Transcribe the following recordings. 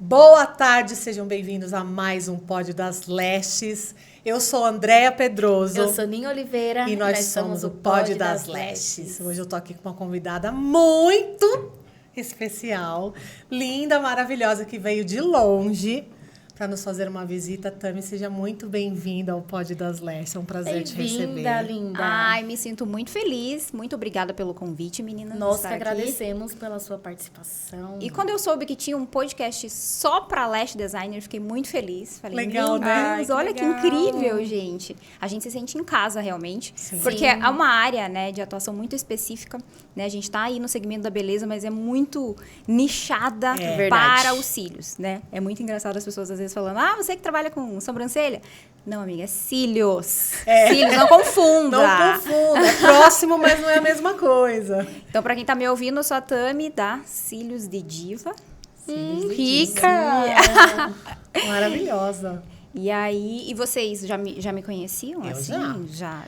Boa tarde, sejam bem-vindos a mais um Pod das Lestes. Eu sou Andréa Pedroso. Eu sou Ninha Oliveira. E nós somos o Pod das Lestes. Hoje eu tô aqui com uma convidada muito especial, linda, maravilhosa, que veio de longe para nos fazer uma visita. Tami, seja muito bem-vinda ao Pod das Lestes. É um prazer te receber. Bem-vinda, linda. Ai, me sinto muito feliz. Muito obrigada pelo convite, menina. Nós que agradecemos pela sua participação. E quando eu soube que tinha um podcast só para Lash Designer, fiquei muito feliz. Falei, legal, meu né? Deus, olha que incrível, gente. A gente se sente em casa, realmente. Sim. Porque é uma área, né, de atuação muito específica. Né? A gente tá aí no segmento da beleza, mas é muito nichada para os cílios, né? É muito engraçado as pessoas às vezes falando, você que trabalha com sobrancelha. Não, amiga, é cílios. Cílios, não confunda. Não confunda. É próximo, mas não é a mesma coisa. Então, pra quem tá me ouvindo, eu sou a Tami, da Cílios de Diva. Rica! Maravilhosa. E aí, vocês já me conheciam? Eu assim? já.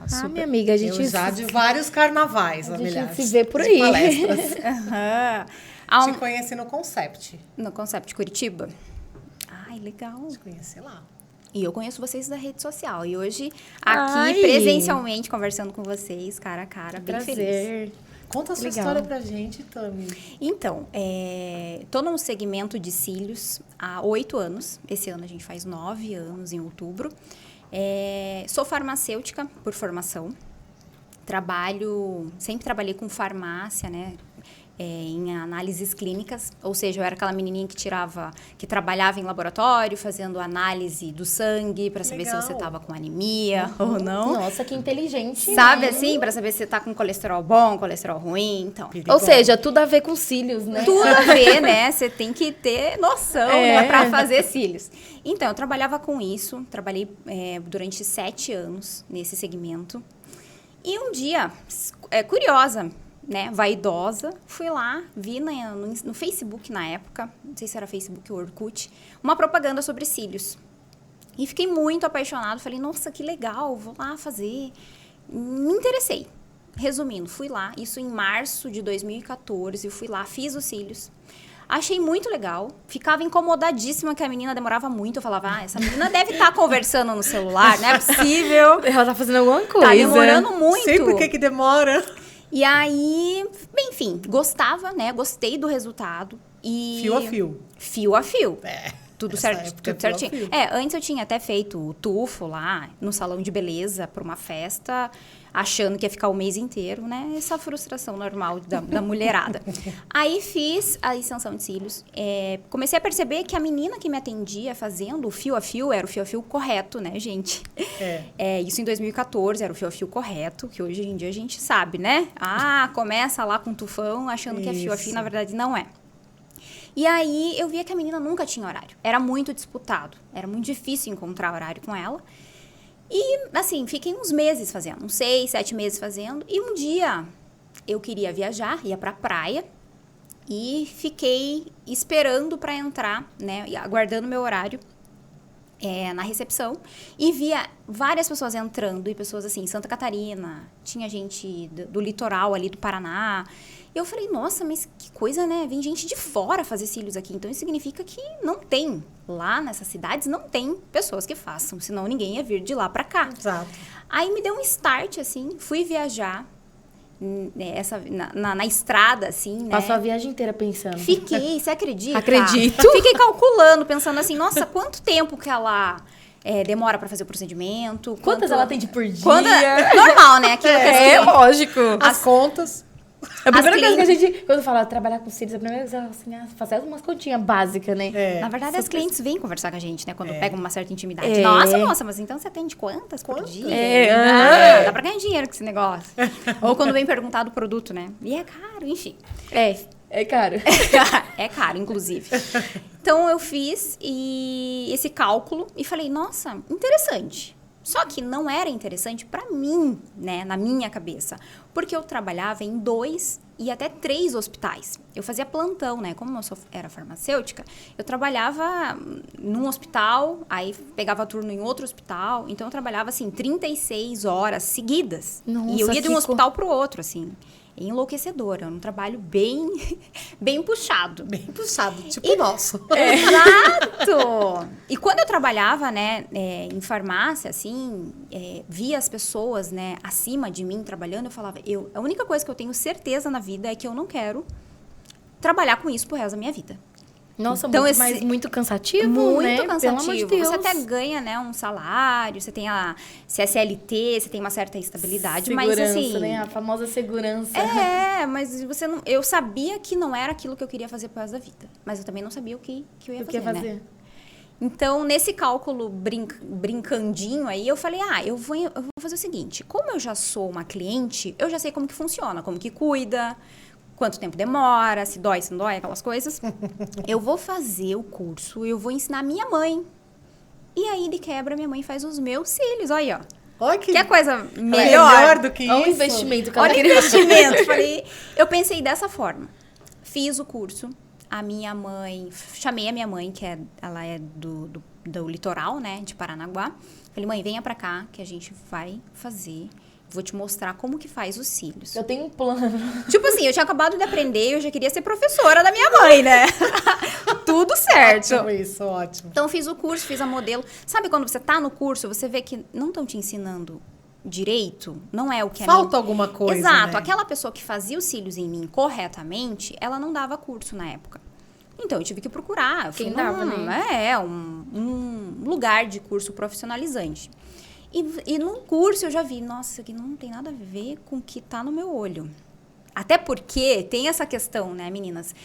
Super. Minha amiga, a gente... Eu já de vários carnavais, a aliás. gente se vê por de aí. palestras. Uhum. Te conheci no Concept. No Concept Curitiba? Ai, legal. Te conheci lá. E eu conheço vocês da rede social. E hoje, aqui, presencialmente, conversando com vocês, cara a cara, bem feliz. Conta a sua história pra gente, Tami. Então, tô num segmento de cílios há 8 anos. Esse ano a gente faz 9 anos, em outubro. Sou farmacêutica por formação. Sempre trabalhei com farmácia, né? Em análises clínicas, ou seja, eu era aquela menininha que trabalhava em laboratório, fazendo análise do sangue para saber se você estava com anemia ou não. Nossa, que inteligente. Sabe assim, para saber se você tá com colesterol bom, colesterol ruim, então. Ou seja, tudo a ver com cílios, né? Tudo a ver, né? Você tem que ter noção, né, para fazer cílios. Então, eu trabalhava com isso, trabalhei durante 7 anos nesse segmento. E um dia, curiosa, né, vaidosa, fui lá, vi no Facebook na época, não sei se era Facebook ou Orkut, uma propaganda sobre cílios. E fiquei muito apaixonada, falei, nossa, que legal, vou lá fazer. Me interessei. Resumindo, fui lá, isso em março de 2014, eu fui lá, fiz os cílios. Achei muito legal, ficava incomodadíssima que a menina demorava muito. Eu falava, essa menina deve estar conversando no celular, não é possível. Ela tá fazendo alguma coisa. Tá demorando muito. Sei por que demora. E aí, enfim, gostava, né? Gostei do resultado. E fio a fio. Fio a fio. Tudo certinho. Fio. Antes eu tinha até feito o tufo lá no salão de beleza para uma festa, achando que ia ficar o mês inteiro, né? Essa frustração normal da mulherada. Aí fiz a extensão de cílios. Comecei a perceber que a menina que me atendia fazendo o fio a fio era o fio a fio correto, né, gente? Isso em 2014 era o fio a fio correto, que hoje em dia a gente sabe, né? Começa lá com tufão achando que é fio a fio, na verdade não é. E aí, eu via que a menina nunca tinha horário. Era muito disputado. Era muito difícil encontrar horário com ela. E, assim, fiquei uns meses fazendo. Uns 6, 7 meses fazendo. E um dia, eu queria viajar, ia pra praia. E fiquei esperando pra entrar, né? Aguardando meu horário na recepção. E via várias pessoas entrando. E pessoas, assim, Santa Catarina. Tinha gente do litoral ali do Paraná. Eu falei, nossa, mas que coisa, né? Vem gente de fora fazer cílios aqui. Então, isso significa que não tem. Lá nessas cidades, não tem pessoas que façam. Senão, ninguém ia vir de lá pra cá. Exato. Aí, me deu um start, assim. Fui viajar na estrada, assim, né? Passou a viagem inteira pensando. Fiquei, você acredita? Acredito. Fiquei calculando, pensando assim, nossa, quanto tempo que ela... demora pra fazer o procedimento. Quantas ela atende por dia? Normal, né? Aquilo lógico. As contas. A primeira coisa que a gente, quando fala trabalhar com cílios, a primeira coisa é assim, fazer umas continhas básicas, né? Na verdade, as clientes vêm conversar com a gente, né? Quando pegam uma certa intimidade. Nossa, mas então você atende quantas por dia? Dá pra ganhar dinheiro com esse negócio. Ou quando vem perguntar do produto, né? E é caro, enfim. É caro. É caro, inclusive. Então, eu fiz esse cálculo e falei, nossa, interessante. Só que não era interessante para mim, né, na minha cabeça, porque eu trabalhava em 2 e até 3 hospitais. Eu fazia plantão, né, como eu era farmacêutica, eu trabalhava num hospital, aí pegava turno em outro hospital, então eu trabalhava, assim, 36 horas seguidas. Nossa, e eu ia de um hospital pro outro, assim. enlouquecedor. É um trabalho bem, bem puxado. Bem puxado, tipo o nosso. Exato! E quando eu trabalhava, né, em farmácia, assim, via as pessoas, né, acima de mim trabalhando, eu falava, a única coisa que eu tenho certeza na vida é que eu não quero trabalhar com isso pro resto da minha vida. Nossa, Então, mas muito cansativo, Muito né? cansativo. Pelo amor de Deus. Você até ganha, né, um salário, você tem se é CLT, você tem uma certa estabilidade, Segurança, mas assim... né? A famosa segurança. Mas você não... Eu sabia que não era aquilo que eu queria fazer pro resto da vida. Mas eu também não sabia o que eu ia fazer, né? Então, nesse cálculo brincandinho aí, eu falei, eu vou fazer o seguinte, como eu já sou uma cliente, eu já sei como que funciona, como que cuida, quanto tempo demora, se dói, se não dói, aquelas coisas. Eu vou fazer o curso, eu vou ensinar minha mãe. E aí, de quebra, minha mãe faz os meus cílios, olha aí, ó. Olha Que coisa melhor do que Olha isso. o investimento que ela Olha o queria. investimento. Eu pensei dessa forma. Fiz o curso. A minha mãe... Chamei a minha mãe, ela é do litoral, né? De Paranaguá. Falei, mãe, venha pra cá que a gente vai fazer. Vou te mostrar como que faz os cílios. Eu tenho um plano. Tipo assim, eu tinha acabado de aprender e eu já queria ser professora da minha mãe, né? Tudo certo. Ótimo isso, ótimo. Então, fiz o curso, fiz a modelo. Sabe quando você tá no curso, você vê que não estão te ensinando direito? Não é o que Falta alguma coisa, Exato. né? Aquela pessoa que fazia os cílios em mim corretamente, ela não dava curso na época. Então, eu tive que procurar. Eu Quem falei, dava, né? Um lugar de curso profissionalizante. E num curso eu já vi, nossa, isso aqui não tem nada a ver com o que tá no meu olho. Até porque tem essa questão, né, meninas?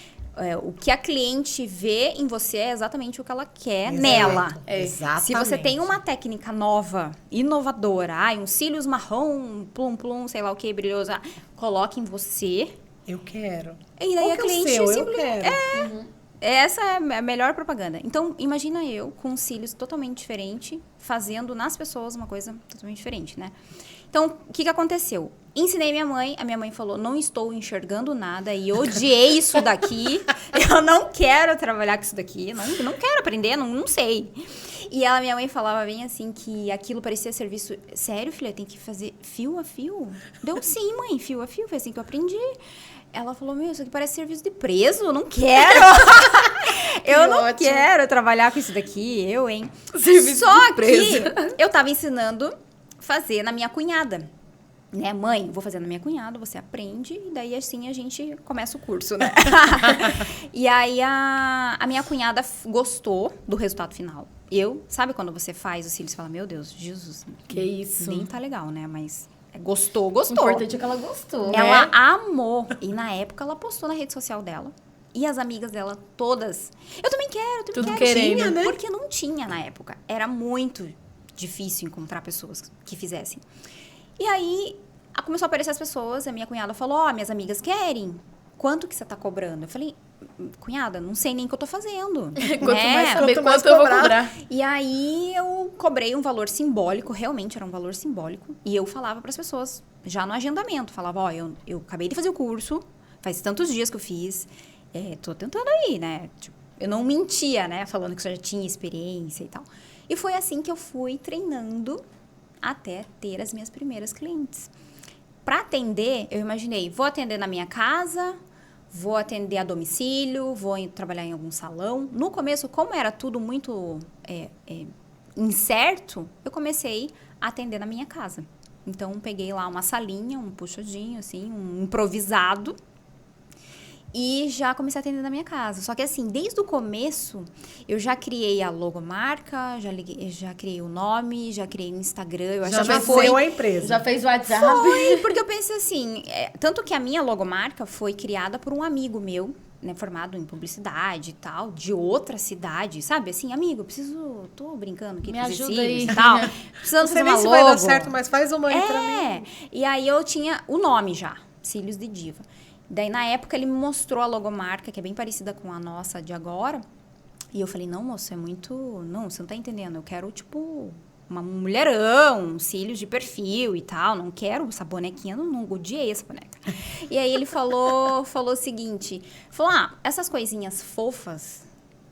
O que a cliente vê em você é exatamente o que ela quer nela. Exatamente. Se você tem uma técnica nova, inovadora, uns cílios marrom, plum, sei lá o que, brilhoso, coloque em você. Eu quero. E daí Qual a que é o cliente seu? Eu simplesmente... quero. Essa é a melhor propaganda. Então, imagina eu com cílios totalmente diferente, fazendo nas pessoas uma coisa totalmente diferente, né? Então, o que aconteceu? Ensinei minha mãe, a minha mãe falou, não estou enxergando nada e odiei isso daqui, eu não quero trabalhar com isso daqui, não quero aprender, não sei. E minha mãe falava bem assim, que aquilo parecia serviço, sério, filha, tem que fazer fio a fio? Deu sim, mãe, fio a fio, foi assim que eu aprendi. Ela falou, isso aqui parece serviço de preso, eu não quero. Eu não ótimo. quero trabalhar com isso daqui, hein? Serviço Só de preso. que eu tava ensinando fazer na minha cunhada. Né, mãe, vou fazer na minha cunhada, você aprende, e daí assim a gente começa o curso, né? E aí a minha cunhada gostou do resultado final. Sabe quando você faz os cílios e fala, meu Deus, Jesus, Que isso. nem tá legal, né? Mas gostou. O importante é que ela gostou, Ela né? amou. E na época ela postou na rede social dela. E as amigas dela todas. Eu também quero, Tudo quero. querendo, Tinha, né? Porque não tinha na época. Era muito difícil encontrar pessoas que fizessem. E aí começou a aparecer as pessoas. A minha cunhada falou, minhas amigas querem. Quanto que você tá cobrando? Eu falei, cunhada, não sei nem o que eu tô fazendo. Quanto mais saber Quanto mais quanto eu vou cobrar. cobrar. E aí eu cobrei um valor simbólico, realmente era um valor simbólico. E eu falava para as pessoas, já no agendamento, falava, eu acabei de fazer o curso, faz tantos dias que eu fiz, tô tentando aí, né? Tipo, eu não mentia, né? Falando que eu já tinha experiência e tal. E foi assim que eu fui treinando até ter as minhas primeiras clientes. Para atender, eu imaginei, vou atender na minha casa, vou atender a domicílio, vou trabalhar em algum salão. No começo, como era tudo muito incerto, eu comecei a atender na minha casa. Então, peguei lá uma salinha, um puxadinho, assim, um improvisado. E já comecei a atender na minha casa. Só que assim, desde o começo, eu já criei a logomarca, já criei o nome, já criei o Instagram. Eu acho Já que nasceu a empresa. Já fez o WhatsApp. foi, porque eu pensei assim, tanto que a minha logomarca foi criada por um amigo meu, né, formado em publicidade e tal, de outra cidade, sabe? Assim, amigo, tô brincando aqui Me com ajuda cílios aí. e tal. Precisando Não sei fazer nem uma se logo. vai dar certo, mas faz uma aí pra mim. E aí eu tinha o nome já, Cílios de Diva. Daí, na época, ele me mostrou a logomarca, que é bem parecida com a nossa de agora. E eu falei, não, moço, é muito... Não, você não tá entendendo. Eu quero, tipo, uma mulherão, cílios de perfil e tal. Não quero essa bonequinha, não odiei essa boneca. E aí, ele falou o seguinte. Falou, essas coisinhas fofas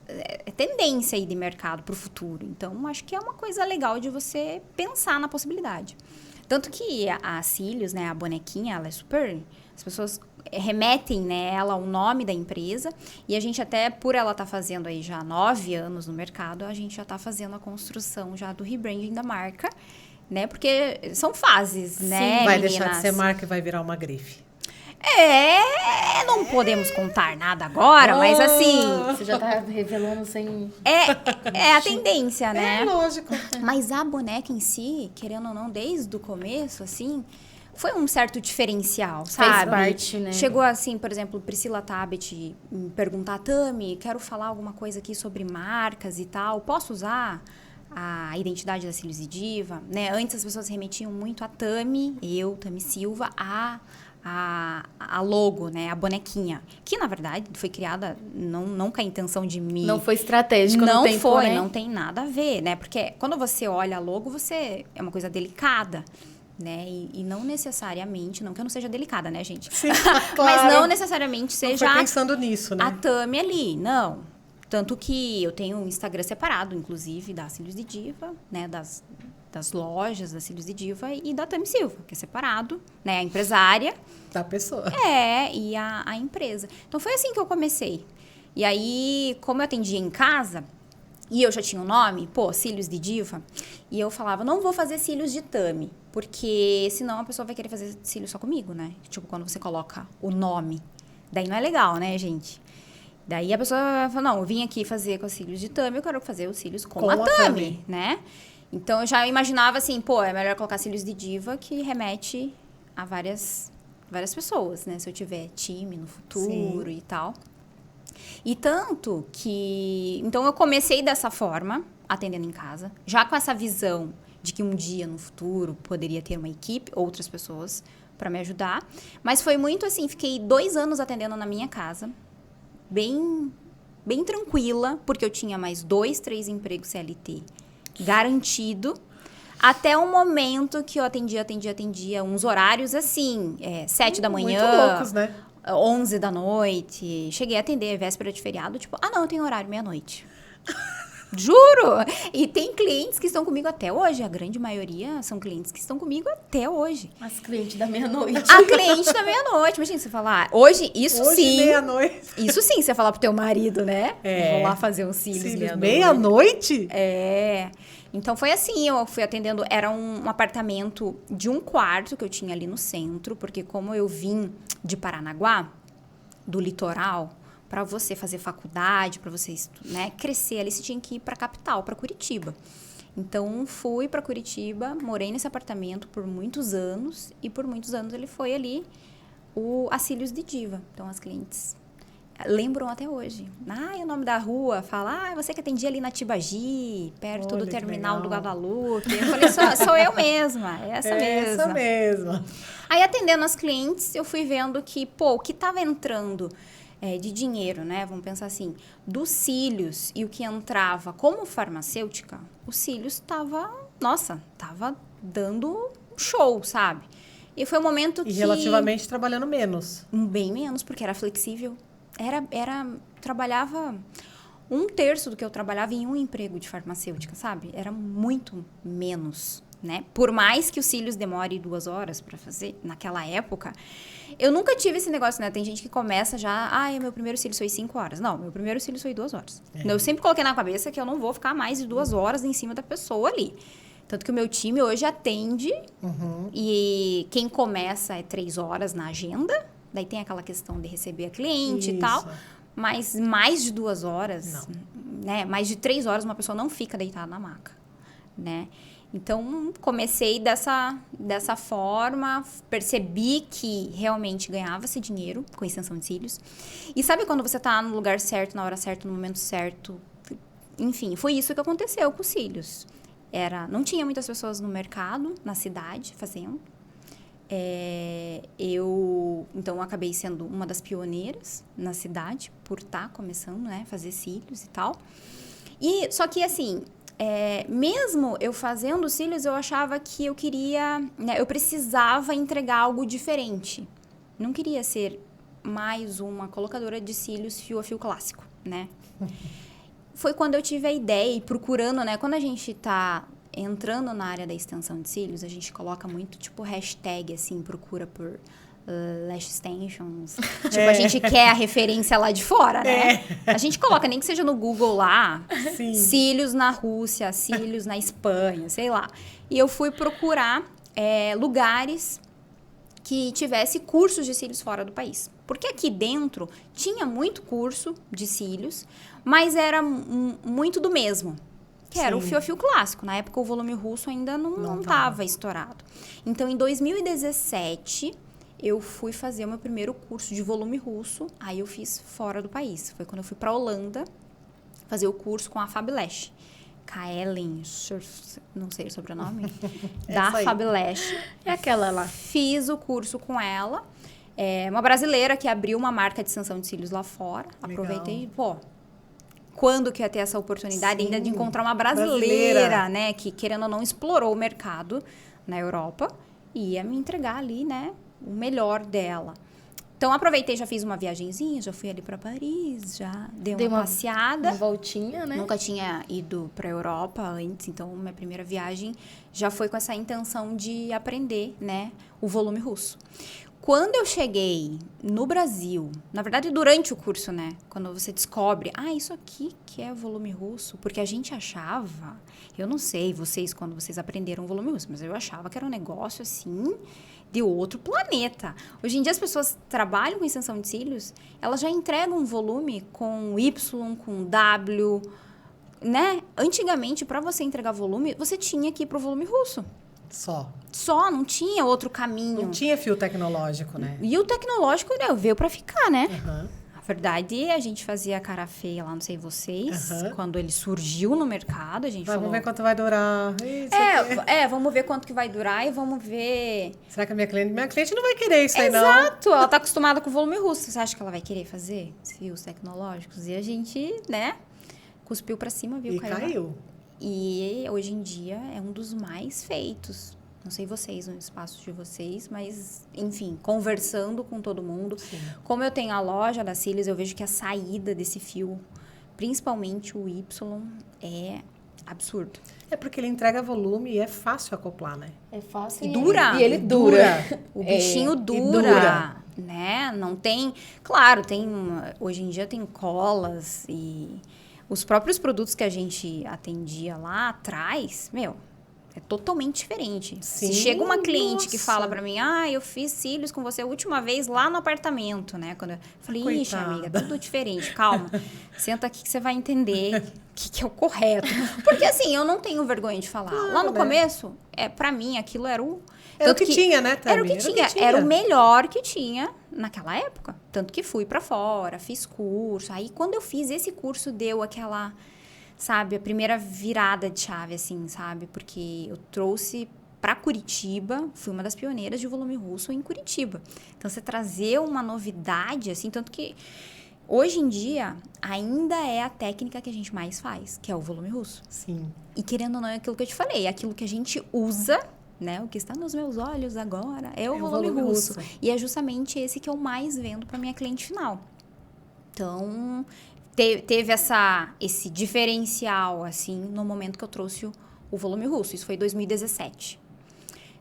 é tendência aí de mercado pro futuro. Então, acho que é uma coisa legal de você pensar na possibilidade. Tanto que a Cílios, né, a bonequinha, ela é super... As pessoas remetem, né, ela ao nome da empresa. E a gente até, por ela estar fazendo aí já 9 anos no mercado, a gente já está fazendo a construção já do rebranding da marca, né? Porque são fases, né, Vai meninas? deixar de ser marca e vai virar uma grife. Não podemos contar nada agora, mas assim... Você já tá revelando sem... É a tendência, né? É lógico. Mas a boneca em si, querendo ou não, desde o começo, assim, foi um certo diferencial, sabe? parte, né? Chegou assim, por exemplo, Priscila Tabet me perguntar, Tami, quero falar alguma coisa aqui sobre marcas e tal, posso usar a identidade da Cílios e Diva? Né? Antes as pessoas remetiam muito a Tami, Tami Silva, a logo, né, a bonequinha, que na verdade foi criada não com a intenção de me... Não foi estratégico Não no tempo, foi, né? não tem nada a ver, né? Porque quando você olha a logo, é uma coisa delicada, né? E não necessariamente, não que eu não seja delicada, né, gente? Sim, Mas claro. não necessariamente Não seja foi pensando nisso, né? a Tami ali, não. Tanto que eu tenho um Instagram separado, inclusive, da Cílios de Diva, né? Das lojas da Cílios de Diva e da Tami Silva, que é separado, né? A empresária. Da pessoa. E a empresa. Então, foi assim que eu comecei. E aí, como eu atendia em casa, e eu já tinha um nome, Cílios de Diva, e eu falava, não vou fazer cílios de Tami, porque senão a pessoa vai querer fazer cílios só comigo, né? Tipo, quando você coloca o nome. Daí não é legal, né, gente? Daí a pessoa fala, não, eu vim aqui fazer com os cílios de Tami, eu quero fazer os cílios com a Tami, né? Então, eu já imaginava assim, é melhor colocar Cílios de Diva, que remete a várias pessoas, né? Se eu tiver time no futuro e tal. E tanto que... Então, eu comecei dessa forma, atendendo em casa, já com essa visão de que um dia, no futuro, poderia ter uma equipe, outras pessoas, para me ajudar. Mas foi muito assim, fiquei 2 anos atendendo na minha casa, bem tranquila, porque eu tinha mais 2, 3 empregos CLT garantido, até um momento que eu atendia uns horários assim, 7 da manhã, muito loucos, né? 11 da noite, cheguei a atender véspera de feriado, tipo, não, eu tenho horário meia-noite. Juro! E tem clientes que estão comigo até hoje, a grande maioria são clientes que estão comigo até hoje. As clientes da meia-noite. A cliente da meia-noite, imagina você falar, hoje sim, meia-noite. isso sim, você falar pro teu marido, né? É. Vou lá fazer uns cílios meia-noite. Meia-noite? Então, foi assim, eu fui atendendo, era um apartamento de 1 quarto que eu tinha ali no centro, porque como eu vim de Paranaguá, do litoral, para você fazer faculdade, para você, né, crescer ali, você tinha que ir para a capital, para Curitiba. Então, fui para Curitiba, morei nesse apartamento por muitos anos, e por muitos anos ele foi ali a Cílios de Diva. Então, as clientes lembram até hoje. E o nome da rua, fala, você que atendia ali na Tibagi, perto Olha, do que terminal do legal. Guadalupe. Eu falei, sou eu mesma, essa mesma. Essa mesma. Aí, atendendo as clientes, eu fui vendo que, o que estava entrando de dinheiro, né? Vamos pensar assim, dos cílios e o que entrava como farmacêutica, os cílios tava dando show, sabe? E foi um momento que... E relativamente trabalhando menos. Bem menos, porque era flexível. Trabalhava 1/3 do que eu trabalhava em um emprego de farmacêutica, sabe? Era muito menos, né? Por mais que os cílios demore 2 horas para fazer, naquela época, eu nunca tive esse negócio, né? Tem gente que começa já, meu primeiro cílio foi 5 horas. Não, meu primeiro cílio foi 2 horas. Eu sempre coloquei na cabeça que eu não vou ficar mais de 2 horas em cima da pessoa ali. Tanto que o meu time hoje atende e quem começa é 3 horas na agenda. Daí tem aquela questão de receber a cliente e tal. Mas mais de 2 horas, né? Mais de 3 horas, uma pessoa não fica deitada na maca, né? Então, comecei dessa forma, percebi que realmente ganhava-se dinheiro com extensão de cílios. E sabe quando você tá no lugar certo, na hora certa, no momento certo? Enfim, foi isso que aconteceu com os cílios. Não tinha muitas pessoas no mercado, na cidade, fazendo. Então, acabei sendo uma das pioneiras na cidade, por estar começando, né, fazer cílios e tal. Só que, assim, mesmo eu fazendo cílios, eu achava que eu queria, né, eu precisava entregar algo diferente. Não queria ser mais uma colocadora de cílios fio a fio clássico, né? Foi quando eu tive a ideia e procurando, né, quando a gente tá entrando na área da extensão de cílios, a gente coloca muito, tipo, hashtag, assim, procura por lash extensions. Tipo, a gente quer a referência lá de fora, né? A gente coloca, nem que seja no Google lá, Sim. cílios na Rússia, cílios na Espanha, sei lá. E eu fui procurar lugares que tivesse cursos de cílios fora do país. Porque aqui dentro tinha muito curso de cílios, mas era muito do mesmo. Que era o Sim. fio-a-fio clássico. Na época, o volume russo ainda não estava estourado. Então, em 2017, eu fui fazer o meu primeiro curso de volume russo. Aí, eu fiz fora do país. Foi quando eu fui para a Holanda fazer o curso com a Fablash. Kaelen, não sei o sobrenome, da Essa aí. Fablash. É aquela lá. Fiz o curso com ela. É uma brasileira que abriu uma marca de extensão de cílios lá fora. Legal. Aproveitei, quando que eu ia ter essa oportunidade Sim, ainda de encontrar uma brasileira, brasileira, né? Que, querendo ou não, explorou o mercado na Europa e ia me entregar ali, né? O melhor dela. Então, aproveitei, já fiz uma viagenzinha, já fui ali para Paris, já dei uma passeada. Uma voltinha, né? Nunca tinha ido para Europa antes, então minha primeira viagem já foi com essa intenção de aprender, né, o volume russo. Quando eu cheguei no Brasil, na verdade durante o curso, né, quando você descobre, isso aqui que é volume russo, porque a gente achava, eu não sei vocês quando vocês aprenderam o volume russo, mas eu achava que era um negócio assim de outro planeta. Hoje em dia as pessoas trabalham com extensão de cílios, elas já entregam um volume com Y, com W, né? Antigamente, para você entregar volume, você tinha que ir pro volume russo. Só. Não tinha outro caminho. Não tinha fio tecnológico, né? E o tecnológico, né, veio para ficar, né? Aham. Na verdade, a gente fazia cara feia lá, não sei vocês, Aham. quando ele surgiu no mercado, a gente Vamos falou... ver quanto vai durar. Isso aqui. vamos ver quanto que vai durar e vamos ver... Será que a minha cliente não vai querer isso aí, não? Exato, ela tá acostumada com volume russo. Você acha que ela vai querer fazer fios tecnológicos? E a gente, né, cuspiu pra cima, viu? E caiu. E hoje em dia é um dos mais feitos. Não sei vocês, no espaço de vocês, mas, enfim, conversando com todo mundo. Sim. Como eu tenho a loja da Cílios, eu vejo que a saída desse fio, principalmente o Y, é absurdo. É porque ele entrega volume e é fácil acoplar, né? É fácil. E dura. E ele dura. O bichinho dura, dura. né? Não tem... Claro, hoje em dia tem colas e os próprios produtos que a gente atendia lá atrás, é totalmente diferente. Sim, Se chega uma cliente que nossa. fala pra mim, eu fiz cílios com você a última vez lá no apartamento, né? Quando eu falei, ixi, Coitada. amiga, tudo diferente, calma. Senta aqui que você vai entender o que é o correto. Porque assim, eu não tenho vergonha de falar. Claro, Lá no né? começo, pra mim, aquilo era o... Era o tanto que tinha, né, Tami? Era o que tinha. Era o melhor que tinha naquela época. Tanto que fui pra fora, fiz curso. Aí, quando eu fiz esse curso, deu aquela... Sabe, a primeira virada de chave, assim, sabe? Porque eu trouxe para Curitiba, fui uma das pioneiras de volume russo em Curitiba. Então, você trazer uma novidade, assim, tanto que hoje em dia ainda é a técnica que a gente mais faz, que é o volume russo. Sim. E querendo ou não, é aquilo que eu te falei, é aquilo que a gente usa, né? O que está nos meus olhos agora é o volume russo. E é justamente esse que eu mais vendo para minha cliente final. Então... Teve esse diferencial, assim, no momento que eu trouxe o volume russo. Isso foi em 2017.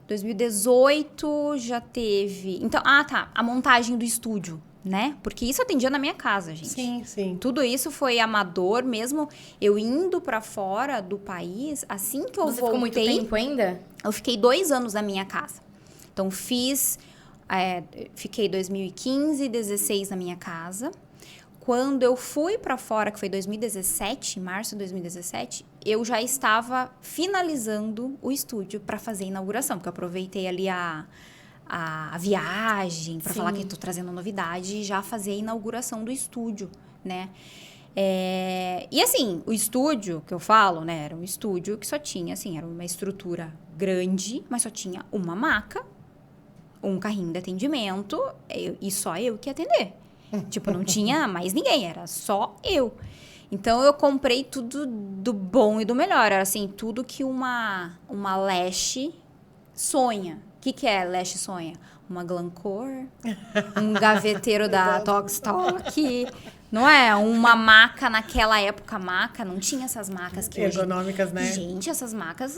2018 já teve... Então, a montagem do estúdio, né? Porque isso eu atendia na minha casa, gente. Sim, sim. Tudo isso foi amador, mesmo eu indo pra fora do país, assim que eu Você voltei... ficou muito tempo ainda? Eu fiquei 2 anos na minha casa. Então, fiquei 2015, 2016 na minha casa. Quando eu fui para fora, que foi 2017, em março de 2017, eu já estava finalizando o estúdio para fazer a inauguração, porque eu aproveitei ali a viagem para falar que estou trazendo novidade e já fazer a inauguração do estúdio, né? E assim, o estúdio que eu falo, né, era um estúdio que só tinha, assim, era uma estrutura grande, mas só tinha uma maca, um carrinho de atendimento e só eu que ia atender. Tipo, não tinha mais ninguém, era só eu. Então, eu comprei tudo do bom e do melhor. Era, assim, tudo que uma lash sonha. O que é lash sonha? Uma Glancoe, um gaveteiro da Tokstok, Não é? Uma maca naquela época, não tinha essas macas que hoje... Ergonômicas, né? Gente, essas macas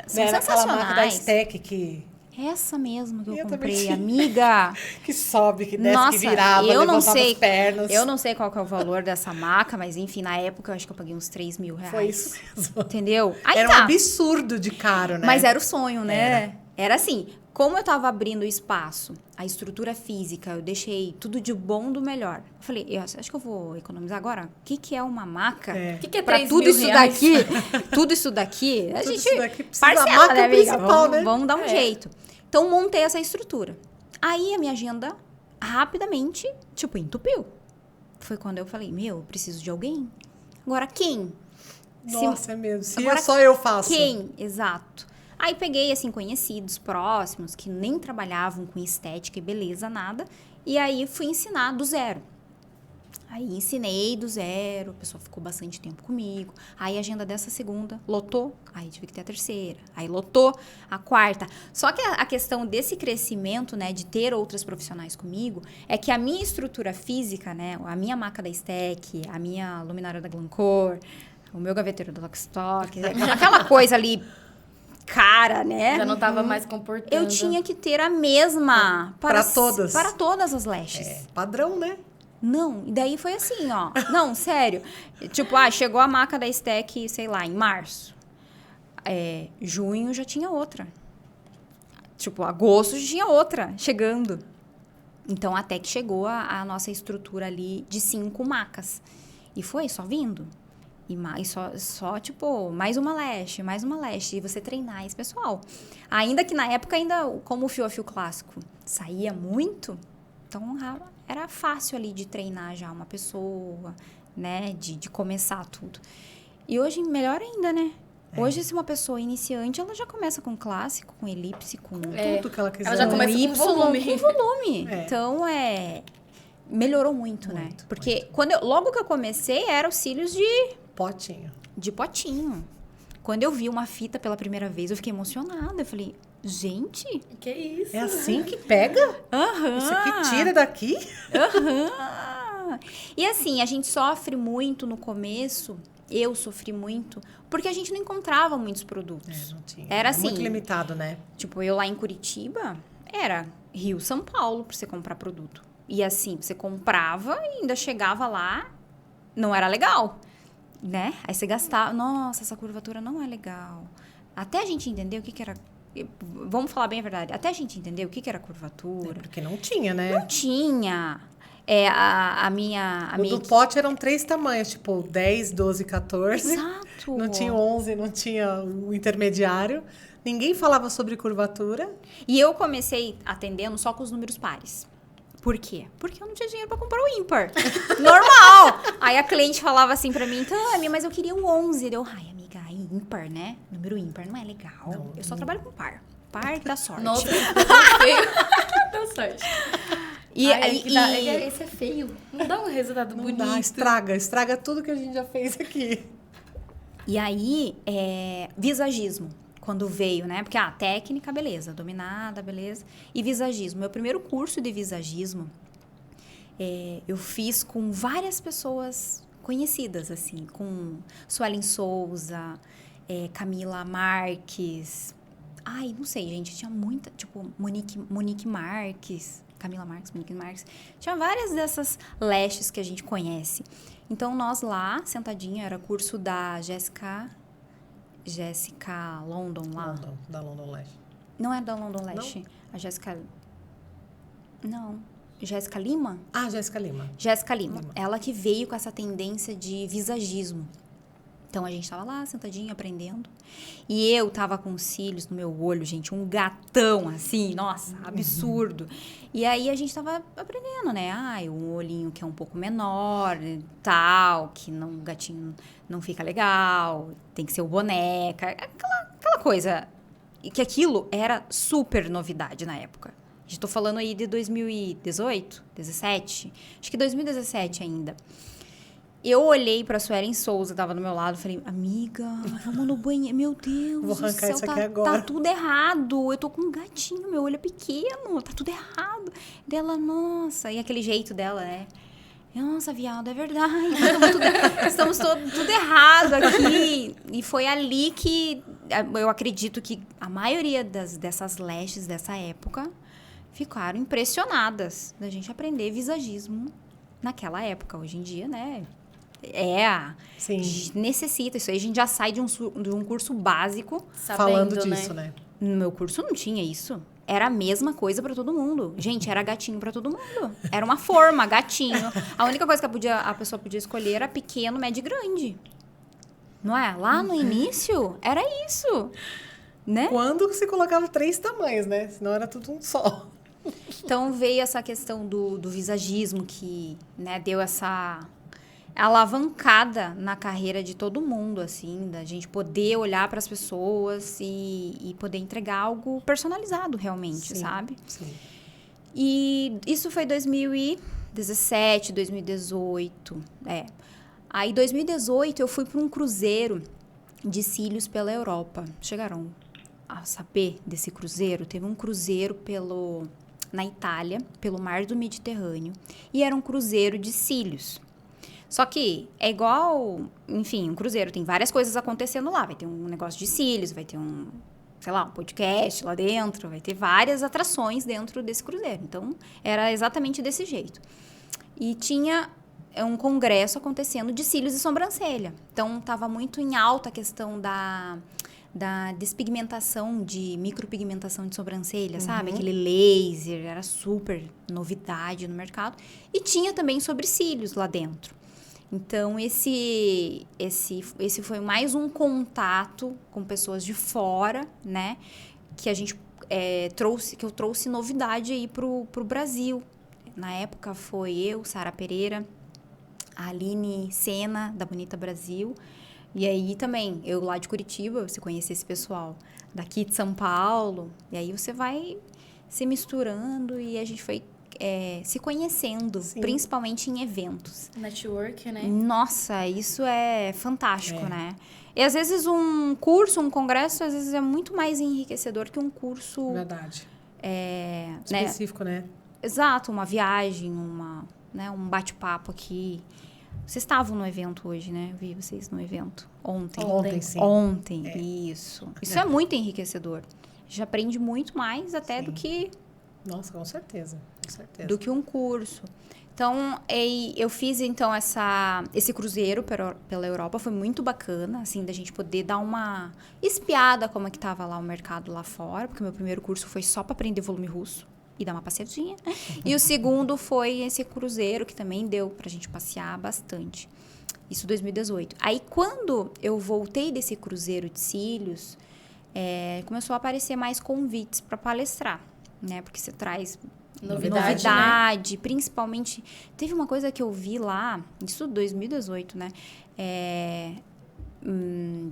são Era aquela maca da sensacionais. Stack que Essa mesmo que eu Eu também comprei, tinha. amiga. sobe, que desce, Nossa, que virava, eu não levantava sei, as pernas. eu não sei qual que é o valor dessa maca, mas enfim, na época eu acho que eu paguei uns 3 mil reais. Foi isso mesmo. Entendeu? Aí Era tá. um absurdo de caro, né? Mas era o sonho, né? Era assim, como eu tava abrindo o espaço, a estrutura física, eu deixei tudo de bom do melhor. Eu falei, eu acho que eu vou economizar agora. O que é uma maca? É. O que é Pra 3 tudo mil isso reais? daqui, tudo isso daqui, a Tudo gente isso daqui precisa da parcela, maca né, amiga? principal, Vamos, né? vamos dar um jeito. Então, montei essa estrutura. Aí, a minha agenda, rapidamente, tipo, entupiu. Foi quando eu falei, eu preciso de alguém. Agora, quem? Nossa, é mesmo. Se Agora, só eu faço. Quem? Exato. Aí peguei, assim, conhecidos, próximos, que nem trabalhavam com estética e beleza, nada. E aí fui ensinar do zero. Aí ensinei do zero, a pessoa ficou bastante tempo comigo. Aí a agenda dessa segunda lotou, aí tive que ter a terceira. Aí lotou a quarta. Só que a questão desse crescimento, né, de ter outras profissionais comigo, é que a minha estrutura física, né, a minha maca da Stack, a minha luminária da Glencore, o meu gaveteiro da Lockstock, aquela coisa ali cara, né? Já não tava mais comportando. Eu tinha que ter a mesma Para todas. Para todas as lashes. É, padrão, né? Não, e daí foi assim, ó. Não, sério. Tipo, chegou a maca da Stack, sei lá, em março. Junho já tinha outra. Tipo, agosto já tinha outra chegando. Então, até que chegou a nossa estrutura ali de 5 macas. E foi só vindo. E só, tipo, mais uma lash. E você treinar esse pessoal. Ainda que na época, como o fio a fio clássico saía muito, então era fácil ali de treinar já uma pessoa, né? De começar tudo. E hoje, melhor ainda, né? Hoje, se uma pessoa iniciante, ela já começa com clássico, com elipse, com Tudo que ela quiser. Ela já começa com Y, volume. com volume. É. Então, melhorou muito, né? Porque logo que eu comecei, eram os cílios Potinho. de potinho. Quando eu vi uma fita pela primeira vez, eu fiquei emocionada. Eu falei, gente... Que isso? É assim que pega? Aham. Isso aqui tira daqui? Aham. E assim, a gente sofre muito no começo, eu sofri muito, porque a gente não encontrava muitos produtos. Não tinha. Era assim, Muito limitado, né? tipo, eu lá em Curitiba, era Rio, São Paulo, pra você comprar produto. E assim, você comprava e ainda chegava lá, não era legal, né? Aí você gastava, nossa, essa curvatura não é legal. Até a gente entender o que era... Vamos falar bem a verdade. Até a gente entender o que era curvatura. Porque não tinha, né? Não tinha. A minha... Do pote eram 3 tamanhos, tipo 10, 12, 14. Exato. Não tinha 11, não tinha o intermediário. Ninguém falava sobre curvatura. E eu comecei atendendo só com os números pares. Por quê? Porque eu não tinha dinheiro pra comprar o ímpar. Normal! Aí a cliente falava assim pra mim, Tami, mas eu queria o 11. Deu, amiga, ímpar, né? Número ímpar não é legal. Eu só trabalho com par. Par que dá sorte. Nossa, feio. Dá sorte. Esse é feio. Não dá um resultado Não bonito. dá, estraga tudo que a gente já fez aqui. E aí, visagismo. Quando veio, né? Porque, técnica, beleza. Dominada, beleza. E visagismo. Meu primeiro curso de visagismo, eu fiz com várias pessoas conhecidas, assim. Com Suelen Souza, Camila Marques. Ai, não sei, gente. Tinha muita, tipo, Monique Marques. Camila Marques, Monique Marques. Tinha várias dessas lashes que a gente conhece. Então, nós lá, sentadinha, era curso da Jéssica London lá. Da London Lash. Não é da London Lash. A Jéssica... Não. Jéssica Lima? Ah, Jéssica Lima. Jéssica Lima. Ela que veio com essa tendência de visagismo. Então, a gente tava lá, sentadinha, aprendendo. E eu tava com os cílios no meu olho, gente. Um gatão, assim. Nossa, absurdo. E aí, a gente tava aprendendo, né? Um olhinho que é um pouco menor, tal. Que o gatinho não fica legal. Tem que ser o boneca. Aquela coisa. E que aquilo era super novidade na época. A gente tô falando aí de 2018, 17. Acho que 2017 ainda. Eu olhei pra Suelen Souza, tava do meu lado, falei, amiga, vamos no banheiro. Meu Deus Vou do arrancar céu, isso aqui agora. Tá tudo errado. Eu tô com um gatinho, meu olho é pequeno, tá tudo errado. Dela, nossa, e aquele jeito dela, né? Nossa, viado, é verdade. Estamos tudo errado aqui. E foi ali que eu acredito que a maioria dessas lashes dessa época ficaram impressionadas da gente aprender visagismo naquela época. Hoje em dia, né? Sim. Necessita. Isso aí a gente já sai de um curso básico. Falando disso, né? No meu curso não tinha isso. Era a mesma coisa pra todo mundo. Gente, era gatinho pra todo mundo. Era uma forma, gatinho. A única coisa que a pessoa podia escolher era pequeno, médio e grande. Não é? Lá no início, era isso. Né? Quando se colocava 3 tamanhos, né? Senão era tudo um só. Então veio essa questão do visagismo que, né, deu essa alavancada na carreira de todo mundo, assim, da gente poder olhar para as pessoas e poder entregar algo personalizado realmente, Sim, sabe? Sim. E isso foi 2017, 2018, Aí, em 2018, eu fui para um cruzeiro de cílios pela Europa. Chegaram a saber desse cruzeiro? Teve um cruzeiro na Itália, pelo mar do Mediterrâneo, e era um cruzeiro de cílios. Só que é igual, enfim, um cruzeiro, tem várias coisas acontecendo lá. Vai ter um negócio de cílios, vai ter um podcast lá dentro, vai ter várias atrações dentro desse cruzeiro. Então, era exatamente desse jeito. E tinha um congresso acontecendo de cílios e sobrancelha. Então, estava muito em alta a questão da despigmentação, de micropigmentação de sobrancelha, sabe? Aquele laser, era super novidade no mercado. E tinha também sobre cílios lá dentro. Então, esse foi mais um contato com pessoas de fora, né? Que a gente que eu trouxe novidade aí pro Brasil. Na época foi eu, Sara Pereira, a Aline Sena, da Bonita Brasil. E aí também, eu lá de Curitiba, você conhece esse pessoal daqui de São Paulo. E aí você vai se misturando e a gente foi se conhecendo, Sim. Principalmente em eventos. Network, né? Nossa, isso é fantástico, né? E às vezes um curso, um congresso, às vezes é muito mais enriquecedor que um curso... Verdade. Né? Específico, né? Exato, uma viagem, um bate-papo aqui. Vocês estavam no evento hoje, né? Eu vi vocês no evento ontem. Ontem, sim. Ontem, isso. Isso é muito enriquecedor. A gente aprende muito mais até Sim. do que... Nossa, com certeza. Com certeza. Do que um curso. Então, eu fiz, então, esse cruzeiro pela Europa. Foi muito bacana, assim, da gente poder dar uma espiada como é que tava lá o mercado lá fora. Porque o meu primeiro curso foi só para aprender volume russo e dar uma passeadinha. E o segundo foi esse cruzeiro, que também deu pra gente passear bastante. Isso em 2018. Aí, quando eu voltei desse cruzeiro de cílios, começou a aparecer mais convites para palestrar, né? Porque você traz... Novidade, né? Principalmente... Teve uma coisa que eu vi lá, isso em 2018, né?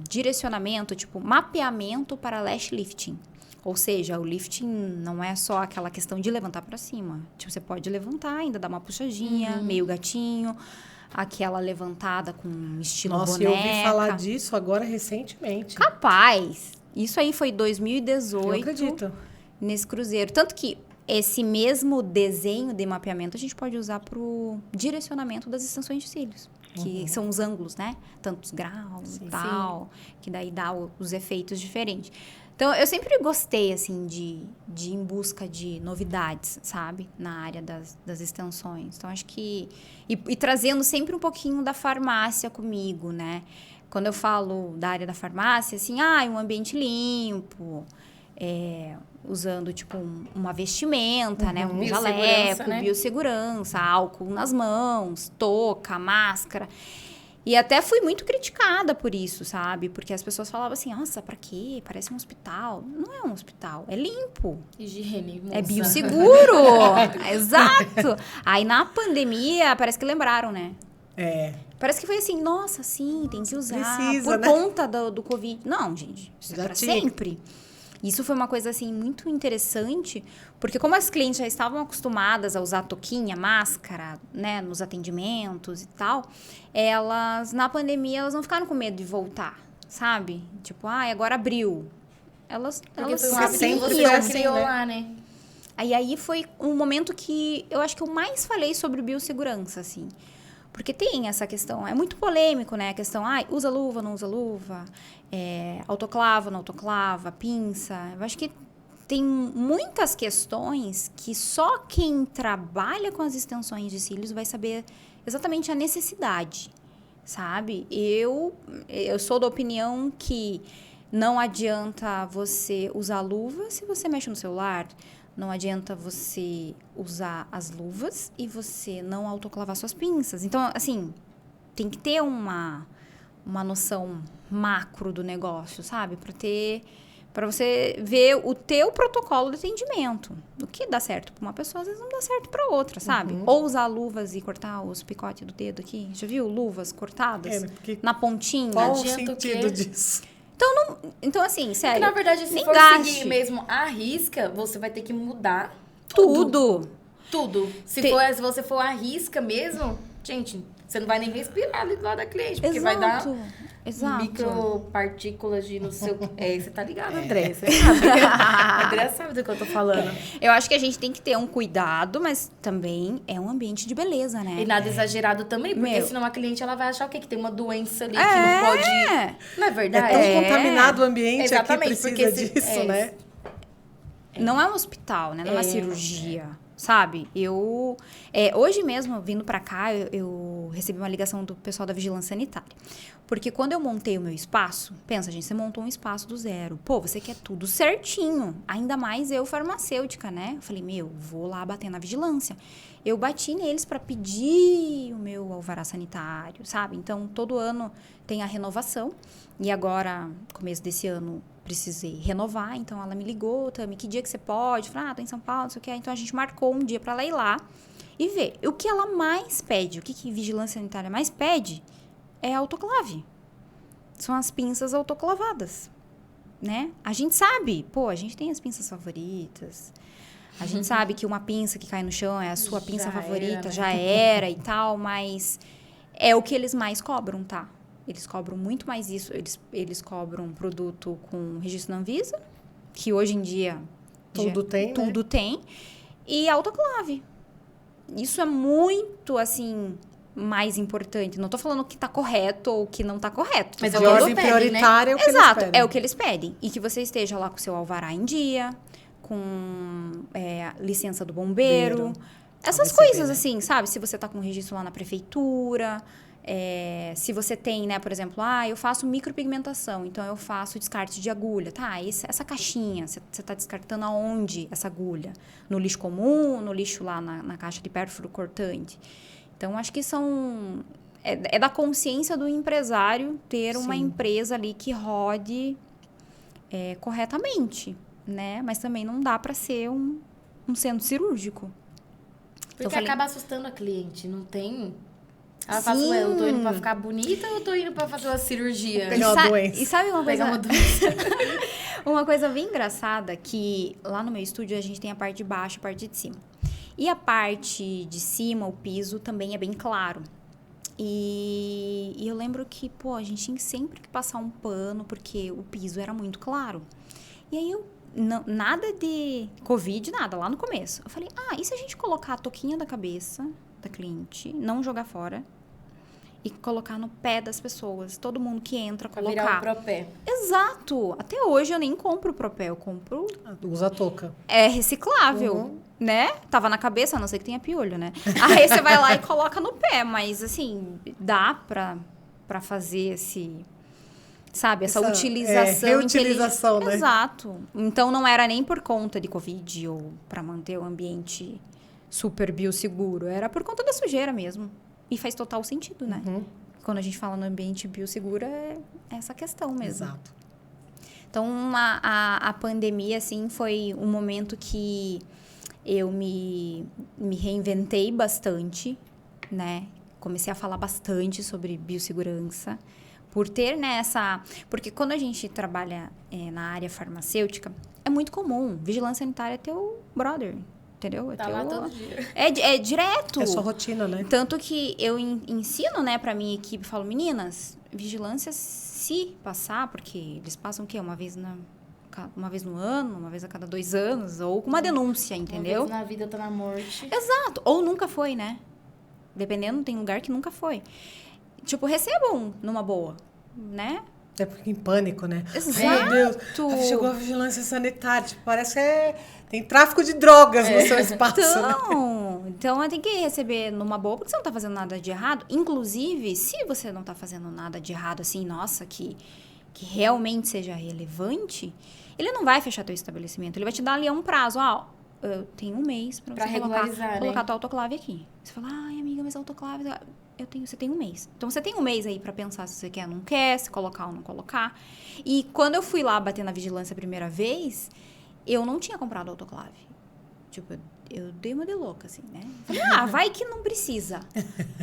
Direcionamento, tipo, mapeamento para lash lifting. Ou seja, o lifting não é só aquela questão de levantar para cima. Tipo, você pode levantar, ainda dar uma puxadinha, meio gatinho, aquela levantada com estilo boneca. Nossa, eu ouvi falar disso agora recentemente. Capaz! Isso aí foi 2018. Eu acredito. Nesse cruzeiro. Tanto que esse mesmo desenho de mapeamento a gente pode usar para o direcionamento das extensões de cílios. Que são os ângulos, né? Tantos graus e tal. Sim. Que daí dá os efeitos diferentes. Então, eu sempre gostei, assim, de ir em busca de novidades, sabe? Na área das extensões. Então, acho que... E trazendo sempre um pouquinho da farmácia comigo, né? Quando eu falo da área da farmácia, assim, um ambiente limpo... usando, tipo, uma vestimenta, né? Um jaleco, né? Biossegurança, álcool nas mãos, touca, máscara. E até fui muito criticada por isso, sabe? Porque as pessoas falavam assim, nossa, pra quê? Parece um hospital. Não é um hospital, é limpo. Higiene, moça. É biosseguro. Exato. Aí, na pandemia, parece que lembraram, né? Parece que foi assim, nossa, sim, tem que usar. Precisa, por conta do Covid. Não, gente, isso é pra sempre. Isso foi uma coisa, assim, muito interessante, porque como as clientes já estavam acostumadas a usar touquinha, máscara, né, nos atendimentos e tal, elas, na pandemia, elas não ficaram com medo de voltar, sabe? Tipo, agora abriu. Elas foi um hábito que você criou lá, né? Aí foi um momento que eu acho que eu mais falei sobre biossegurança, assim. Porque tem essa questão, é muito polêmico, né? A questão, usa luva, não usa luva, autoclava, não autoclava, pinça. Eu acho que tem muitas questões que só quem trabalha com as extensões de cílios vai saber exatamente a necessidade, sabe? Eu sou da opinião que não adianta você usar luva se você mexe no celular. Não adianta você usar as luvas e você não autoclavar suas pinças. Então, assim, tem que ter uma noção macro do negócio, sabe? Para você ver o teu protocolo de atendimento. O que dá certo para uma pessoa, às vezes não dá certo para outra, sabe? Ou usar luvas e cortar os picotes do dedo aqui. Já viu? Luvas cortadas na pontinha. Qual o Adianta sentido disso? Então, assim, sério. Porque, na verdade, se nem for gaste. seguir mesmo a risca, você vai ter que mudar Tudo. tudo. Se você for à risca mesmo, gente, você não vai nem respirar ali do lado da cliente, porque vai dar micropartículas de no seu... você tá ligado, André? Você sabe. A André sabe do que eu tô falando. Eu acho que a gente tem que ter um cuidado, mas também é um ambiente de beleza, né? E nada exagerado também, porque Meu. senão a cliente ela vai achar o quê? Que tem uma doença ali que não pode... Não é verdade? É tão contaminado o ambiente Exatamente, aqui precisa porque disso, né? Não é um hospital, né? Não é uma cirurgia, sabe? Hoje mesmo, vindo pra cá, eu recebi uma ligação do pessoal da Vigilância Sanitária. Porque quando eu montei o meu espaço, pensa, gente, você montou um espaço do zero. Pô, você quer tudo certinho. Ainda mais eu, farmacêutica, né? Eu falei, vou lá bater na vigilância. Eu bati neles pra pedir o meu alvará sanitário, sabe? Então, todo ano tem a renovação. E agora, começo desse ano, precisei renovar. Então, ela me ligou, Tami, que dia que você pode? Eu falei, tô em São Paulo, não sei o quê. Então, a gente marcou um dia pra ela ir lá e ver. O que ela mais pede, o que vigilância sanitária mais pede é autoclave. São as pinças autoclavadas, né? A gente sabe, a gente tem as pinças favoritas. A gente sabe que uma pinça que cai no chão é a sua pinça favorita, já era e tal, mas é o que eles mais cobram, tá? Eles cobram muito mais isso. Eles cobram um produto com registro na Anvisa, que hoje em dia tudo tem, e autoclave. Isso é muito, assim, mais importante. Não tô falando que tá correto ou que não tá correto. Mas de ordem prioritária é o que Exato, eles pedem. é o que eles pedem. E que você esteja lá com o seu alvará em dia, com licença do bombeiro. Essas coisas, assim, sabe? Se você tá com registro lá na prefeitura, se você tem, né, por exemplo, eu faço micropigmentação, então eu faço descarte de agulha. Tá, essa caixinha, você tá descartando aonde essa agulha? No lixo comum, no lixo lá na caixa de pérfuro cortante? Então, acho que é da consciência do empresário ter uma empresa ali que rode corretamente, né? Mas também não dá para ser um centro cirúrgico. Porque Então, acaba assustando a cliente, não tem... Ela fala assim, eu tô indo pra ficar bonita ou eu tô indo pra fazer uma cirurgia? Pegar uma doença. E sabe uma coisa... Pegar uma doença. Uma coisa bem engraçada, que lá no meu estúdio a gente tem a parte de baixo e a parte de cima. E a parte de cima, o piso, também é bem claro. E eu lembro que, a gente tinha sempre que passar um pano, porque o piso era muito claro. E aí nada de Covid, nada, lá no começo. Eu falei, e se a gente colocar a touquinha da cabeça da cliente, não jogar fora, e colocar no pé das pessoas, todo mundo que entra, Pra colocar. virar o propé. Exato! Até hoje eu nem compro propé, eu compro... Usa a touca. É reciclável, né? Tava na cabeça, a não ser que tenha piolho, né? Aí você vai lá e coloca no pé, mas assim, dá pra fazer essa utilização. Reutilização, né? Exato. Então não era nem por conta de Covid ou pra manter o ambiente super bioseguro, era por conta da sujeira mesmo. E faz total sentido, né? Quando a gente fala no ambiente bioseguro, é essa questão mesmo. Exato. Então, a pandemia, assim, foi um momento que eu me reinventei bastante, né? Comecei a falar bastante sobre biossegurança. Por ter, Porque quando a gente trabalha na área farmacêutica, é muito comum. Vigilância sanitária é teu brother, entendeu? Tá lá todo dia. É direto. É sua rotina, né? Tanto que eu ensino, né, pra minha equipe, falo, meninas, vigilância se passar, porque eles passam o quê? Uma vez uma vez no ano, uma vez a cada 2 anos, ou com uma denúncia, entendeu? Uma vez na vida, outra na morte. Exato. Ou nunca foi, né? Dependendo, tem lugar que nunca foi. Tipo, recebam numa boa, né? É porque em pânico, né? Exato. Ai, meu Deus, chegou a vigilância sanitária. Tipo, parece que tem tráfico de drogas no seu espaço, né? Então tem que receber numa boa, porque você não tá fazendo nada de errado. Inclusive, se você não tá fazendo nada de errado, assim, nossa, que realmente seja relevante, ele não vai fechar teu estabelecimento. Ele vai te dar ali um prazo. Eu tenho 1 mês pra Pra você regularizar, colocar né? tua autoclave aqui. Você fala, ai, amiga, mas a autoclave... Você tem 1 mês. Então, você tem 1 mês aí pra pensar se você quer ou não quer, se colocar ou não colocar. E quando eu fui lá bater na vigilância a primeira vez, eu não tinha comprado autoclave. Tipo, eu dei uma de louca, assim, né? Falei, vai que não precisa.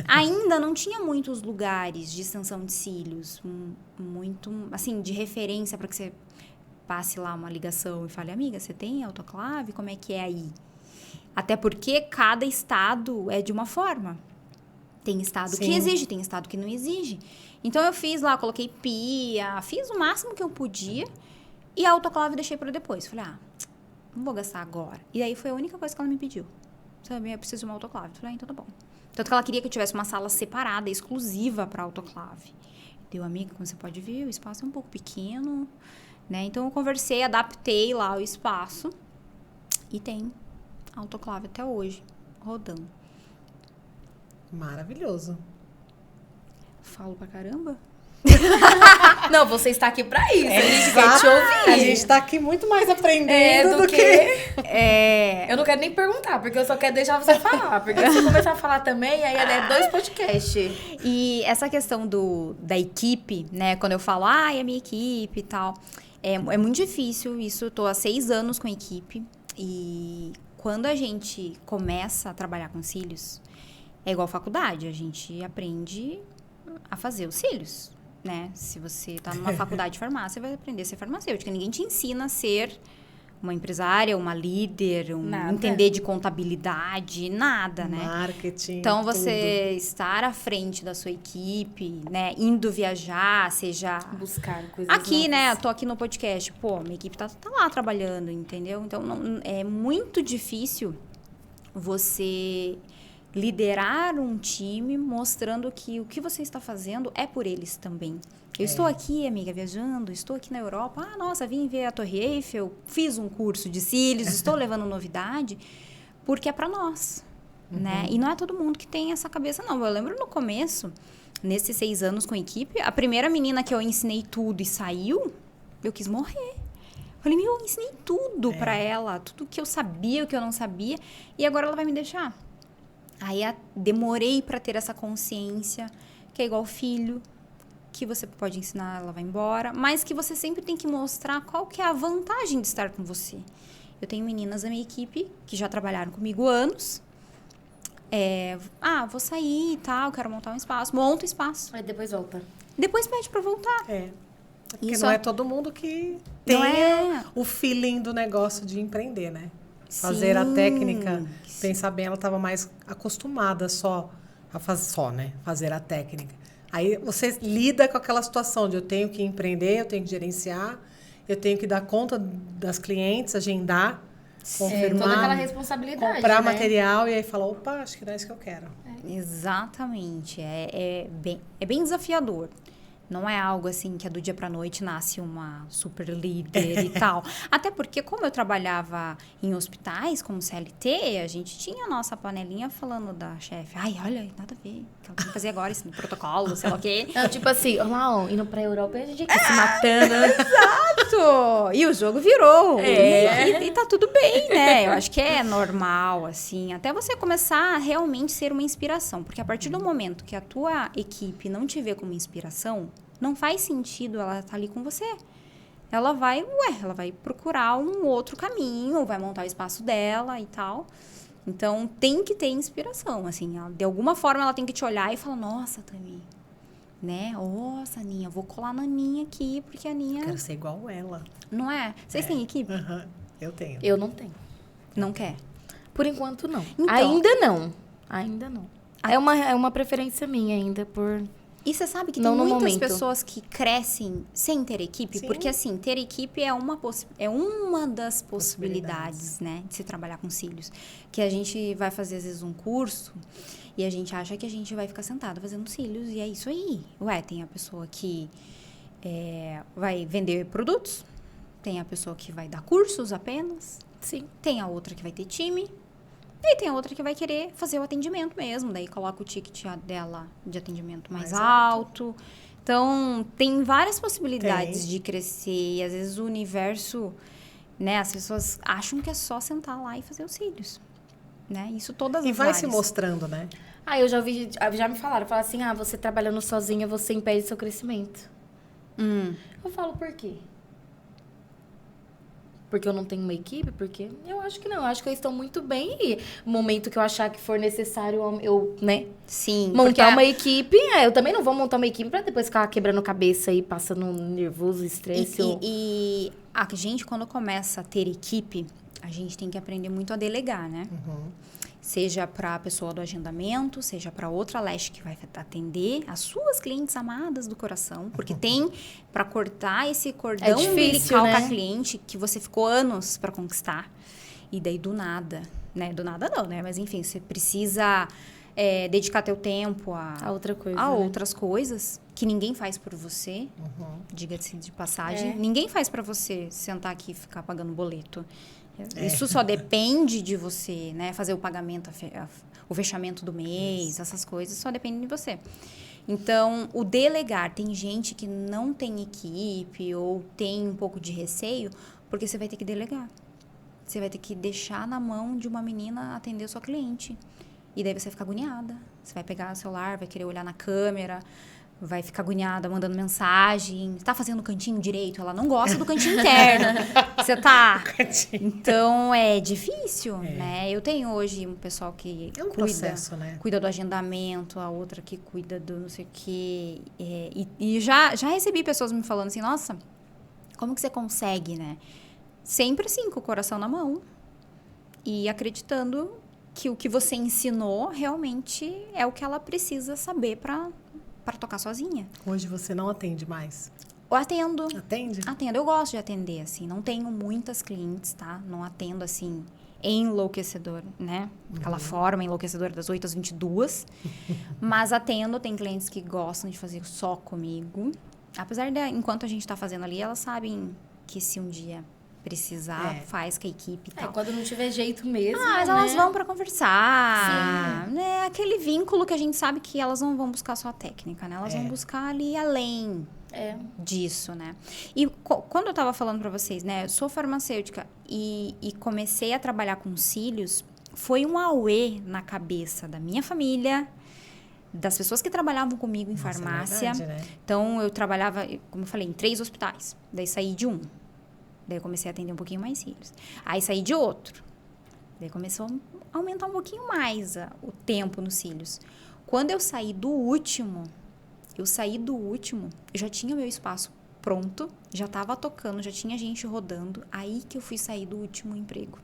Ainda não tinha muitos lugares de extensão de cílios, muito, assim, de referência para que você passe lá uma ligação e fale, amiga, você tem autoclave? Como é que é aí? Até porque cada estado é de uma forma. Tem estado que exige, tem estado que não exige. Então, eu fiz lá, coloquei pia, fiz o máximo que eu podia e a autoclave deixei para depois. Falei, não vou gastar agora. E aí, foi a única coisa que ela me pediu. Sabe, eu preciso de uma autoclave. Falei, então tá bom. Tanto que ela queria que eu tivesse uma sala separada, exclusiva para autoclave. Deu, amiga, como você pode ver, o espaço é um pouco pequeno, né? Então, eu conversei, adaptei lá o espaço e tem autoclave até hoje, rodando. Maravilhoso. Falo pra caramba? Não, você está aqui pra isso. A gente quer Exato. te ouvir. A gente tá aqui muito mais aprendendo do que... Eu não quero nem perguntar, porque eu só quero deixar você falar. Porque se eu começar a falar também, aí é 2 podcasts. E essa questão da equipe, né? Quando eu falo, é a minha equipe e tal, é muito difícil isso. Eu tô há 6 anos com a equipe. E quando a gente começa a trabalhar com cílios, é igual faculdade. A gente aprende a fazer os cílios, né? Se você tá numa faculdade de farmácia, vai aprender a ser farmacêutica. Ninguém te ensina a ser uma empresária, uma líder, entender de contabilidade, nada, né? Marketing, então, você estar à frente da sua equipe, né? Indo viajar, seja... Buscar coisas Aqui, novas. né? Eu tô aqui no podcast. Pô, minha equipe tá lá trabalhando, entendeu? Então, é muito difícil você liderar um time mostrando que o que você está fazendo é por eles também. Eu estou aqui, amiga, viajando, estou aqui na Europa. Nossa, vim ver a Torre Eiffel, fiz um curso de cílios, estou levando novidade, porque é para nós, né? E não é todo mundo que tem essa cabeça, não. Eu lembro no começo, nesses 6 anos com a equipe, a primeira menina que eu ensinei tudo e saiu, eu quis morrer. Falei, eu ensinei tudo para ela, tudo que eu sabia, o que eu não sabia, e agora ela vai me deixar. Aí demorei para ter essa consciência, que é igual filho, que você pode ensinar, ela vai embora, mas que você sempre tem que mostrar qual que é a vantagem de estar com você. Eu tenho meninas da minha equipe que já trabalharam comigo anos. Vou sair e tal, quero montar um espaço. Monta o espaço. Aí depois volta. Depois pede para voltar. Porque Isso não é todo mundo que tem o feeling do negócio de empreender, né? Fazer a técnica, pensar bem, ela estava mais acostumada só a fazer a técnica. Aí você lida com aquela situação de eu tenho que empreender, eu tenho que gerenciar, eu tenho que dar conta das clientes, agendar, confirmar, toda aquela responsabilidade, comprar né? material e aí falar, opa, acho que não é isso que eu quero. Exatamente. É bem desafiador. Não é algo assim que do dia pra noite nasce uma super líder e tal. Até porque, como eu trabalhava em hospitais como CLT, a gente tinha a nossa panelinha falando da chefe. Ai, olha, nada a ver. O que ela tem que fazer agora, esse protocolo, sei lá o quê. Não, tipo assim, indo pra Europa, a gente aqui se matando. Exato! E o jogo virou. E tá tudo bem, né? Eu acho que é normal, assim. Até você começar a realmente ser uma inspiração. Porque a partir do momento que a tua equipe não te vê como inspiração, não faz sentido ela estar ali com você. Ela vai procurar um outro caminho, vai montar o espaço dela e tal. Então, tem que ter inspiração, assim. De alguma forma, ela tem que te olhar e falar, nossa, Tami, né? Nossa, Aninha, vou colar na Aninha aqui, porque a Aninha... Quero ser igual ela. Não é? Vocês têm equipe? Uhum. Eu tenho. Eu não tenho. Não quer? Por enquanto, não. Então. Ainda não. É uma preferência minha ainda por E você sabe que Não tem no muitas momento. pessoas que crescem sem ter equipe, Sim. porque assim, ter equipe é uma das possibilidades, né, de se trabalhar com cílios. Que a gente vai fazer, às vezes, um curso e a gente acha que a gente vai ficar sentado fazendo cílios e é isso aí. Ué, tem a pessoa que vai vender produtos, tem a pessoa que vai dar cursos apenas, Sim. tem a outra que vai ter time. E tem a outra que vai querer fazer o atendimento mesmo. Daí coloca o ticket dela de atendimento mais alto. Então, tem várias possibilidades de crescer. E às vezes o universo, né? As pessoas acham que é só sentar lá e fazer os cílios. Né? Isso todas E as vai se áreas. mostrando, né? Eu já ouvi, já me falaram assim, você trabalhando sozinha, você impede seu crescimento. Eu falo, por quê? Porque eu não tenho uma equipe? Porque eu acho que não. Eu acho que eles estão muito bem. E no momento que eu achar que for necessário, eu, né? Sim. Montar uma equipe. Eu também não vou montar uma equipe pra depois ficar quebrando cabeça e passando nervoso, estresse. E a gente, quando começa a ter equipe, a gente tem que aprender muito a delegar, né? Seja para a pessoa do agendamento, seja para outra leste que vai atender as suas clientes amadas do coração. Porque tem para cortar esse cordão difícil, umbilical né? com a cliente que você ficou anos para conquistar. E daí do nada, né? Do nada não, né? Mas enfim, você precisa dedicar teu tempo A outra coisa, a né? outras coisas que ninguém faz por você. Diga-se de passagem. Ninguém faz para você sentar aqui e ficar pagando boleto. Isso só depende de você, né? Fazer o pagamento, o fechamento do mês, essas coisas, só depende de você. Então, o delegar, tem gente que não tem equipe ou tem um pouco de receio, porque você vai ter que delegar. Você vai ter que deixar na mão de uma menina atender a sua cliente. E daí você vai ficar agoniada. Você vai pegar o celular, vai querer olhar na câmera, vai ficar agoniada, mandando mensagem. Tá fazendo o cantinho direito? Ela não gosta do cantinho interno. Você tá... Então, é difícil, né? Eu tenho hoje um pessoal que É um processo, né? cuida do agendamento, a outra que cuida do não sei o quê. E já recebi pessoas me falando assim, nossa, como que você consegue, né? Sempre assim, com o coração na mão. E acreditando que o que você ensinou realmente é o que ela precisa saber para tocar sozinha. Hoje você não atende mais. Eu atendo. Atende? Atendo. Eu gosto de atender, assim. Não tenho muitas clientes, tá? Não atendo, assim, enlouquecedor, né? Aquela forma enlouquecedora das 8 às 22. Mas atendo. Tem clientes que gostam de fazer só comigo. Apesar de, enquanto a gente tá fazendo ali, elas sabem que se um dia precisar, faz com a equipe e tal. Quando não tiver jeito mesmo, Mas né? elas vão pra conversar. Né? Aquele vínculo que a gente sabe que elas não vão buscar só a técnica, né? Elas vão buscar ali além disso, né? E quando eu tava falando pra vocês, né? Eu sou farmacêutica e comecei a trabalhar com cílios, foi um auê na cabeça da minha família, das pessoas que trabalhavam comigo em farmácia. É verdade, né? Então, eu trabalhava, como eu falei, em 3 hospitais. Daí, saí de um. Daí, eu comecei a atender um pouquinho mais cílios. Aí, saí de outro. Daí, começou a aumentar um pouquinho mais o tempo nos cílios. Quando eu saí do último, eu já tinha meu espaço pronto, já estava tocando, já tinha gente rodando. Aí que eu fui sair do último emprego.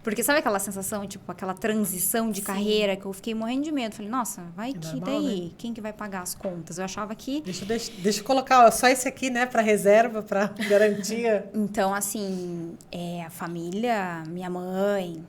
Porque sabe aquela sensação, tipo, aquela transição de carreira que eu fiquei morrendo de medo. Falei, nossa, vai que normal, daí? né? Quem que vai pagar as contas? Eu achava que... Deixa eu colocar só esse aqui, né, para reserva, para garantia. Então, assim, a família, minha mãe,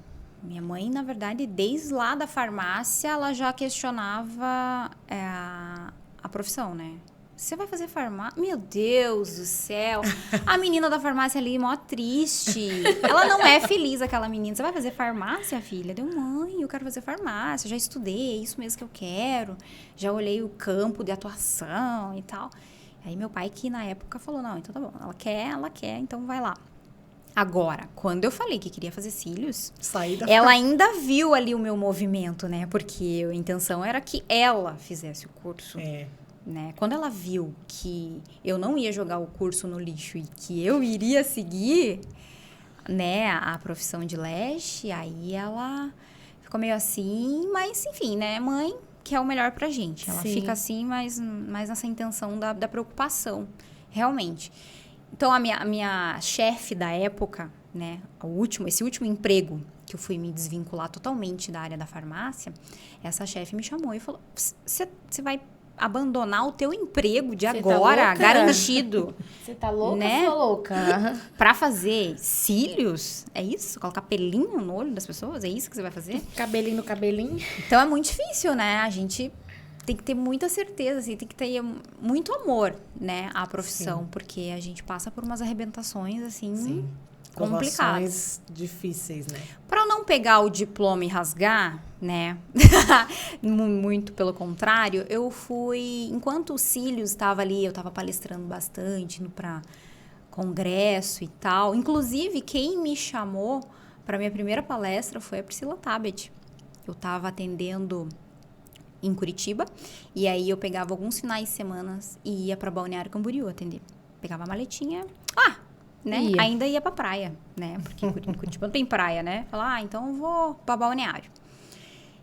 na verdade, desde lá da farmácia, ela já questionava a profissão, né? Você vai fazer farmácia? Meu Deus do céu! A menina da farmácia ali, mó triste. Ela não é feliz, aquela menina. Você vai fazer farmácia, filha? Deu, mãe, eu quero fazer farmácia. Já estudei, é isso mesmo que eu quero. Já olhei o campo de atuação e tal. Aí meu pai, que na época, falou, não, então tá bom. Ela quer, então vai lá. Agora, quando eu falei que queria fazer cílios, ela ainda viu ali o meu movimento, né? Porque a intenção era que ela fizesse o curso. Né? Quando ela viu que eu não ia jogar o curso no lixo e que eu iria seguir, né, a profissão de leste, aí ela ficou meio assim, mas enfim, né, mãe quer o melhor pra gente. Ela fica assim, mas nessa intenção da preocupação, realmente. Então, a minha chefe da época, né, esse último emprego que eu fui me desvincular totalmente da área da farmácia, essa chefe me chamou e falou, você vai abandonar o teu emprego de Você tá agora, louca? garantido, Você tá louca, Né? sou louca? pra fazer cílios? É isso? Colocar pelinho no olho das pessoas? É isso que você vai fazer? Cabelinho no cabelinho. Então é muito difícil, né? A gente tem que ter muita certeza, assim, tem que ter muito amor, né, à profissão, porque a gente passa por umas arrebentações, assim, complicadas. Provações difíceis, né? Para não pegar o diploma e rasgar, né? Muito pelo contrário, eu fui, enquanto o Cílios estava ali, eu estava palestrando bastante, indo para congresso e tal. Inclusive, quem me chamou para minha primeira palestra foi a Priscila Tabet. Eu estava atendendo em Curitiba, e aí eu pegava alguns finais de semana e ia para Balneário Camboriú atender. Pegava a maletinha, né? Ia. Ainda ia pra praia, né? Porque em Curitiba não tem praia, né? Falar, então eu vou pra Balneário.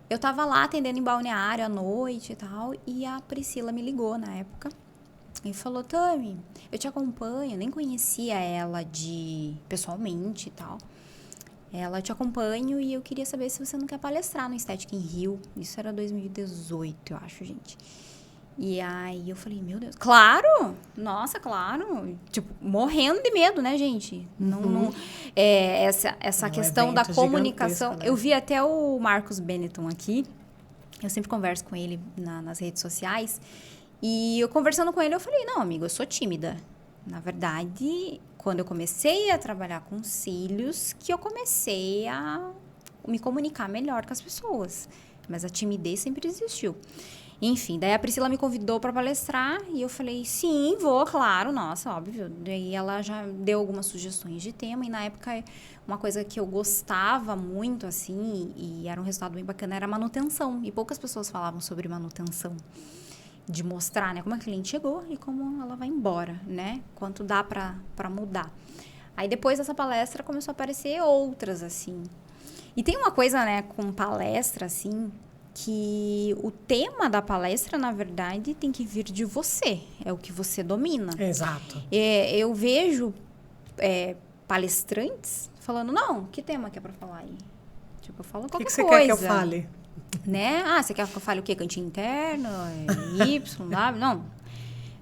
Eu tava lá atendendo em Balneário à noite e tal, e a Priscila me ligou na época e falou, Tami, eu te acompanho, nem conhecia ela pessoalmente e tal. Ela, te acompanho e eu queria saber se você não quer palestrar no Estética em Rio. Isso era 2018, eu acho, gente. E aí eu falei, meu Deus, claro! Nossa, claro! Tipo, morrendo de medo, né, gente? Não, essa questão da evento comunicação. gigantesco, né? Eu vi até o Marcos Benetton aqui. Eu sempre converso com ele nas redes sociais. E eu conversando com ele, eu falei, não, amigo, eu sou tímida. Na verdade, quando eu comecei a trabalhar com cílios, que eu comecei a me comunicar melhor com as pessoas. Mas a timidez sempre existiu. Enfim, daí a Priscila me convidou para palestrar e eu falei, sim, vou, claro, nossa, óbvio. Daí ela já deu algumas sugestões de tema e na época uma coisa que eu gostava muito, assim, e era um resultado bem bacana, era manutenção. E poucas pessoas falavam sobre manutenção. De mostrar, né, como a cliente chegou e como ela vai embora, né? Quanto dá para mudar. Aí depois dessa palestra começou a aparecer outras, assim. E tem uma coisa, né, com palestra, assim, que o tema da palestra, na verdade, tem que vir de você. É o que você domina. Exato. Eu vejo palestrantes falando, não, que tema que é pra falar aí? Tipo, eu falo O qualquer que você coisa. quer que eu fale? Né? Ah, você quer que eu fale o quê? Cantinho interno? Y, W? Não.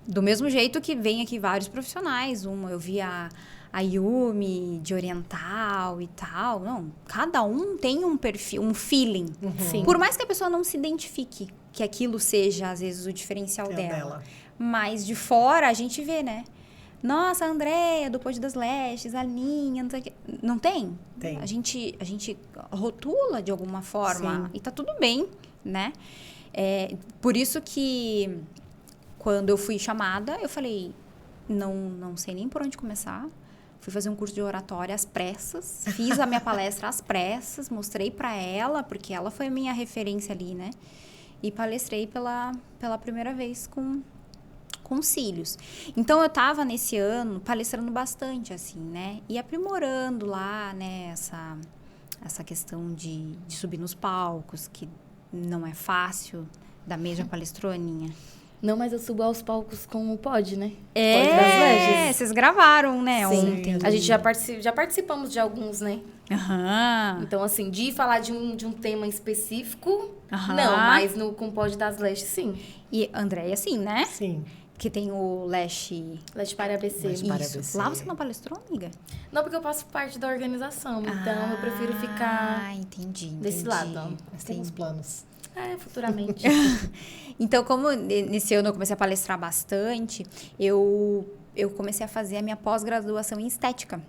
Do mesmo jeito que vem aqui vários profissionais. Eu vi a Yumi de oriental e tal. Não, cada um tem um perfil, um feeling. Sim. Por mais que a pessoa não se identifique que aquilo seja, às vezes, o diferencial É o dela. Mas de fora a gente vê, né? Nossa, a Andréia, do Pod das Lestes, a Linha, não sei o quê. Não tem? Tem. A gente rotula de alguma forma. Sim. E tá tudo bem, né? Por isso que quando eu fui chamada, eu falei, não sei nem por onde começar. Fui fazer um curso de oratória às pressas. Fiz a minha palestra às pressas, mostrei pra ela, porque ela foi a minha referência ali, né? E palestrei pela primeira vez com cílios. Então, eu tava nesse ano palestrando bastante, assim, né? E aprimorando lá, né, essa questão de subir nos palcos, que não é fácil. Da mesma palestrou, Aninha? Não, mas eu subo aos palcos com o Pod, né? Pod das Leges. Vocês gravaram, né, Sim, ontem. a gente já participamos de alguns, né? Aham. Então, assim, de falar de um tema específico, Aham. não, mas com o Pod das Lestes, sim. E Andréia, sim, né? Sim. Que tem o Leste... Leste para ABC. Leste para Isso. ABC. Lá você não palestrou, amiga? Não, porque eu faço parte da organização, então eu prefiro ficar entendi. desse lado. Nós temos planos. Futuramente. Então, como nesse ano eu comecei a palestrar bastante, eu comecei a fazer a minha pós-graduação em estética.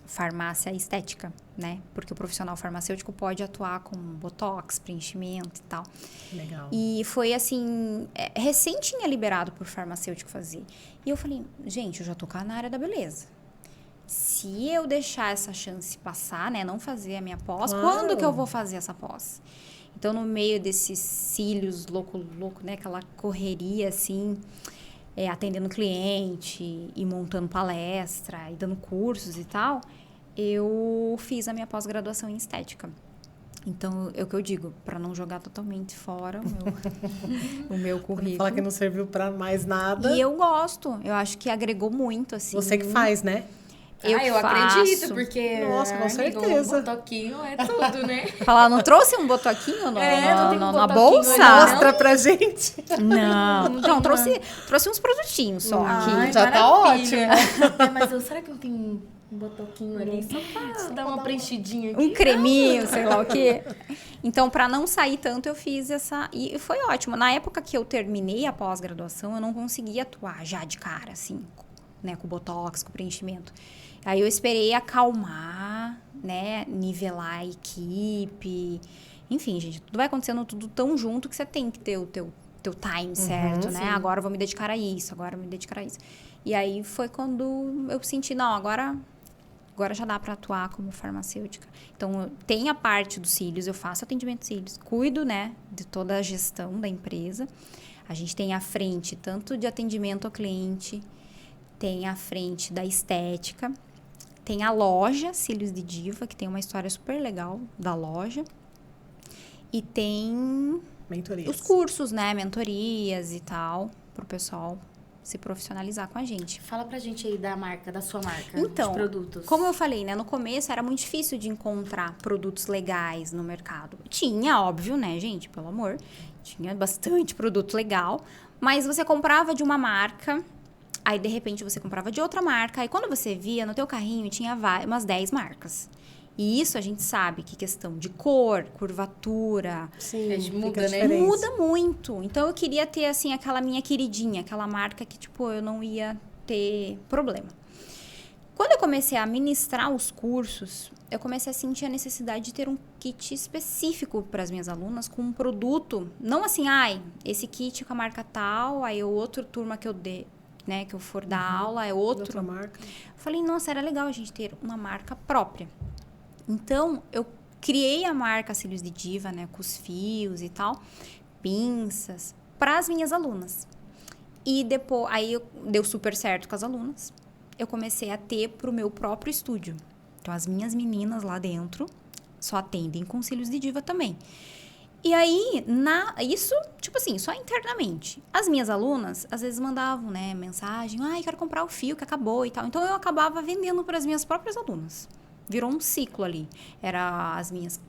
Farmácia estética, né? Porque o profissional farmacêutico pode atuar com botox, preenchimento e tal. Legal. E foi assim, recém tinha liberado por farmacêutico fazer. E eu falei, gente, eu já tô na área da beleza. Se eu deixar essa chance passar, né? Não fazer a minha pós, Claro. quando que eu vou fazer essa pós? Então, no meio desses cílios louco, né? Aquela correria, assim, atendendo cliente e montando palestra e dando cursos e tal, eu fiz a minha pós-graduação em estética. Então, é o que eu digo, para não jogar totalmente fora o meu currículo. Falar que não serviu pra mais nada. E eu gosto, eu acho que agregou muito, assim. Você que faz, né? Eu acredito, porque... Nossa, com amigo, certeza. Um botoquinho é tudo, né? Falar, não trouxe um botoquinho não tem um na botoquinho bolsa? ali, Mostra pra gente. Não, trouxe uns produtinhos só aqui. Ai, já tá maravilha. Mas será que não tem um botoquinho ali? Só pra dar uma preenchidinha aqui. Um creminho, sei lá o quê. Então, pra não sair tanto, eu fiz essa... E foi ótimo. Na época que eu terminei a pós-graduação, eu não conseguia atuar já de cara, assim, né? Com botox, com preenchimento. Aí eu esperei acalmar, né? Nivelar a equipe. Enfim, gente, tudo vai acontecendo tudo tão junto que você tem que ter o teu time certo, né? sim. Agora eu vou me dedicar a isso, agora eu vou me dedicar a isso. E aí foi quando eu senti, não, agora já dá para atuar como farmacêutica. Então, tem a parte dos cílios, eu faço atendimento de cílios, cuido, né, de toda a gestão da empresa. A gente tem a frente tanto de atendimento ao cliente, tem a frente da estética, tem a loja Cílios de Diva, que tem uma história super legal da loja. E tem Mentorias. os cursos, né, mentorias e tal, pro pessoal se profissionalizar com a gente. Fala pra gente aí da sua marca, Então, de produtos. como eu falei, né, no começo era muito difícil de encontrar produtos legais no mercado. Tinha, óbvio, né, gente, pelo amor, tinha bastante produto legal, mas você comprava de uma marca, aí de repente você comprava de outra marca, aí quando você via no teu carrinho tinha umas 10 marcas. E isso a gente sabe que questão de cor, curvatura, Sim, Muda, fica né? diferente. muda muito. Então eu queria ter assim aquela minha queridinha, aquela marca que tipo eu não ia ter problema. Quando eu comecei a ministrar os cursos, eu comecei a sentir a necessidade de ter um kit específico para as minhas alunas com um produto, não assim, esse kit com a marca tal, aí o outro turma que eu dê, né, que eu for dar aula é outro. Outra marca. Falei, nossa, era legal a gente ter uma marca própria. Então, eu criei a marca Cílios de Diva, né, com os fios e tal, pinças, para as minhas alunas. E depois, aí deu super certo com as alunas. Eu comecei a ter para o meu próprio estúdio. Então, as minhas meninas lá dentro só atendem com Cílios de Diva também. E aí, isso, tipo assim, só internamente. As minhas alunas, às vezes, mandavam, né, mensagem, quero comprar o fio que acabou e tal. Então, eu acabava vendendo para as minhas próprias alunas. Virou um ciclo ali. Era as minhas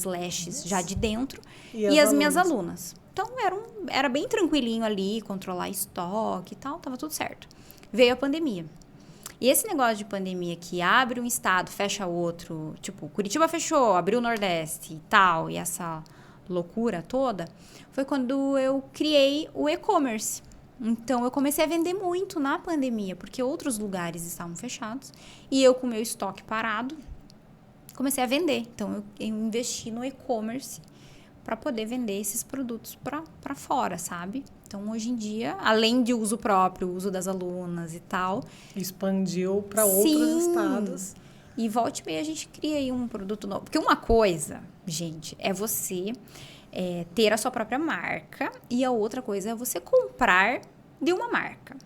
lashes já de dentro e as minhas alunas. Então, era bem tranquilinho ali, controlar estoque e tal, tava tudo certo. Veio a pandemia. E esse negócio de pandemia que abre um estado, fecha outro, tipo, Curitiba fechou, abriu o Nordeste e tal, e essa loucura toda, foi quando eu criei o e-commerce. Então, eu comecei a vender muito na pandemia, porque outros lugares estavam fechados. E eu, com o meu estoque parado, comecei a vender. Então, eu investi no e-commerce para poder vender esses produtos para fora, sabe? Então, hoje em dia, além de uso próprio, uso das alunas e tal... Expandiu para outros estados. E volta e meia a gente cria aí um produto novo. Porque uma coisa, gente, é você... ter a sua própria marca e a outra coisa é você comprar de uma marca.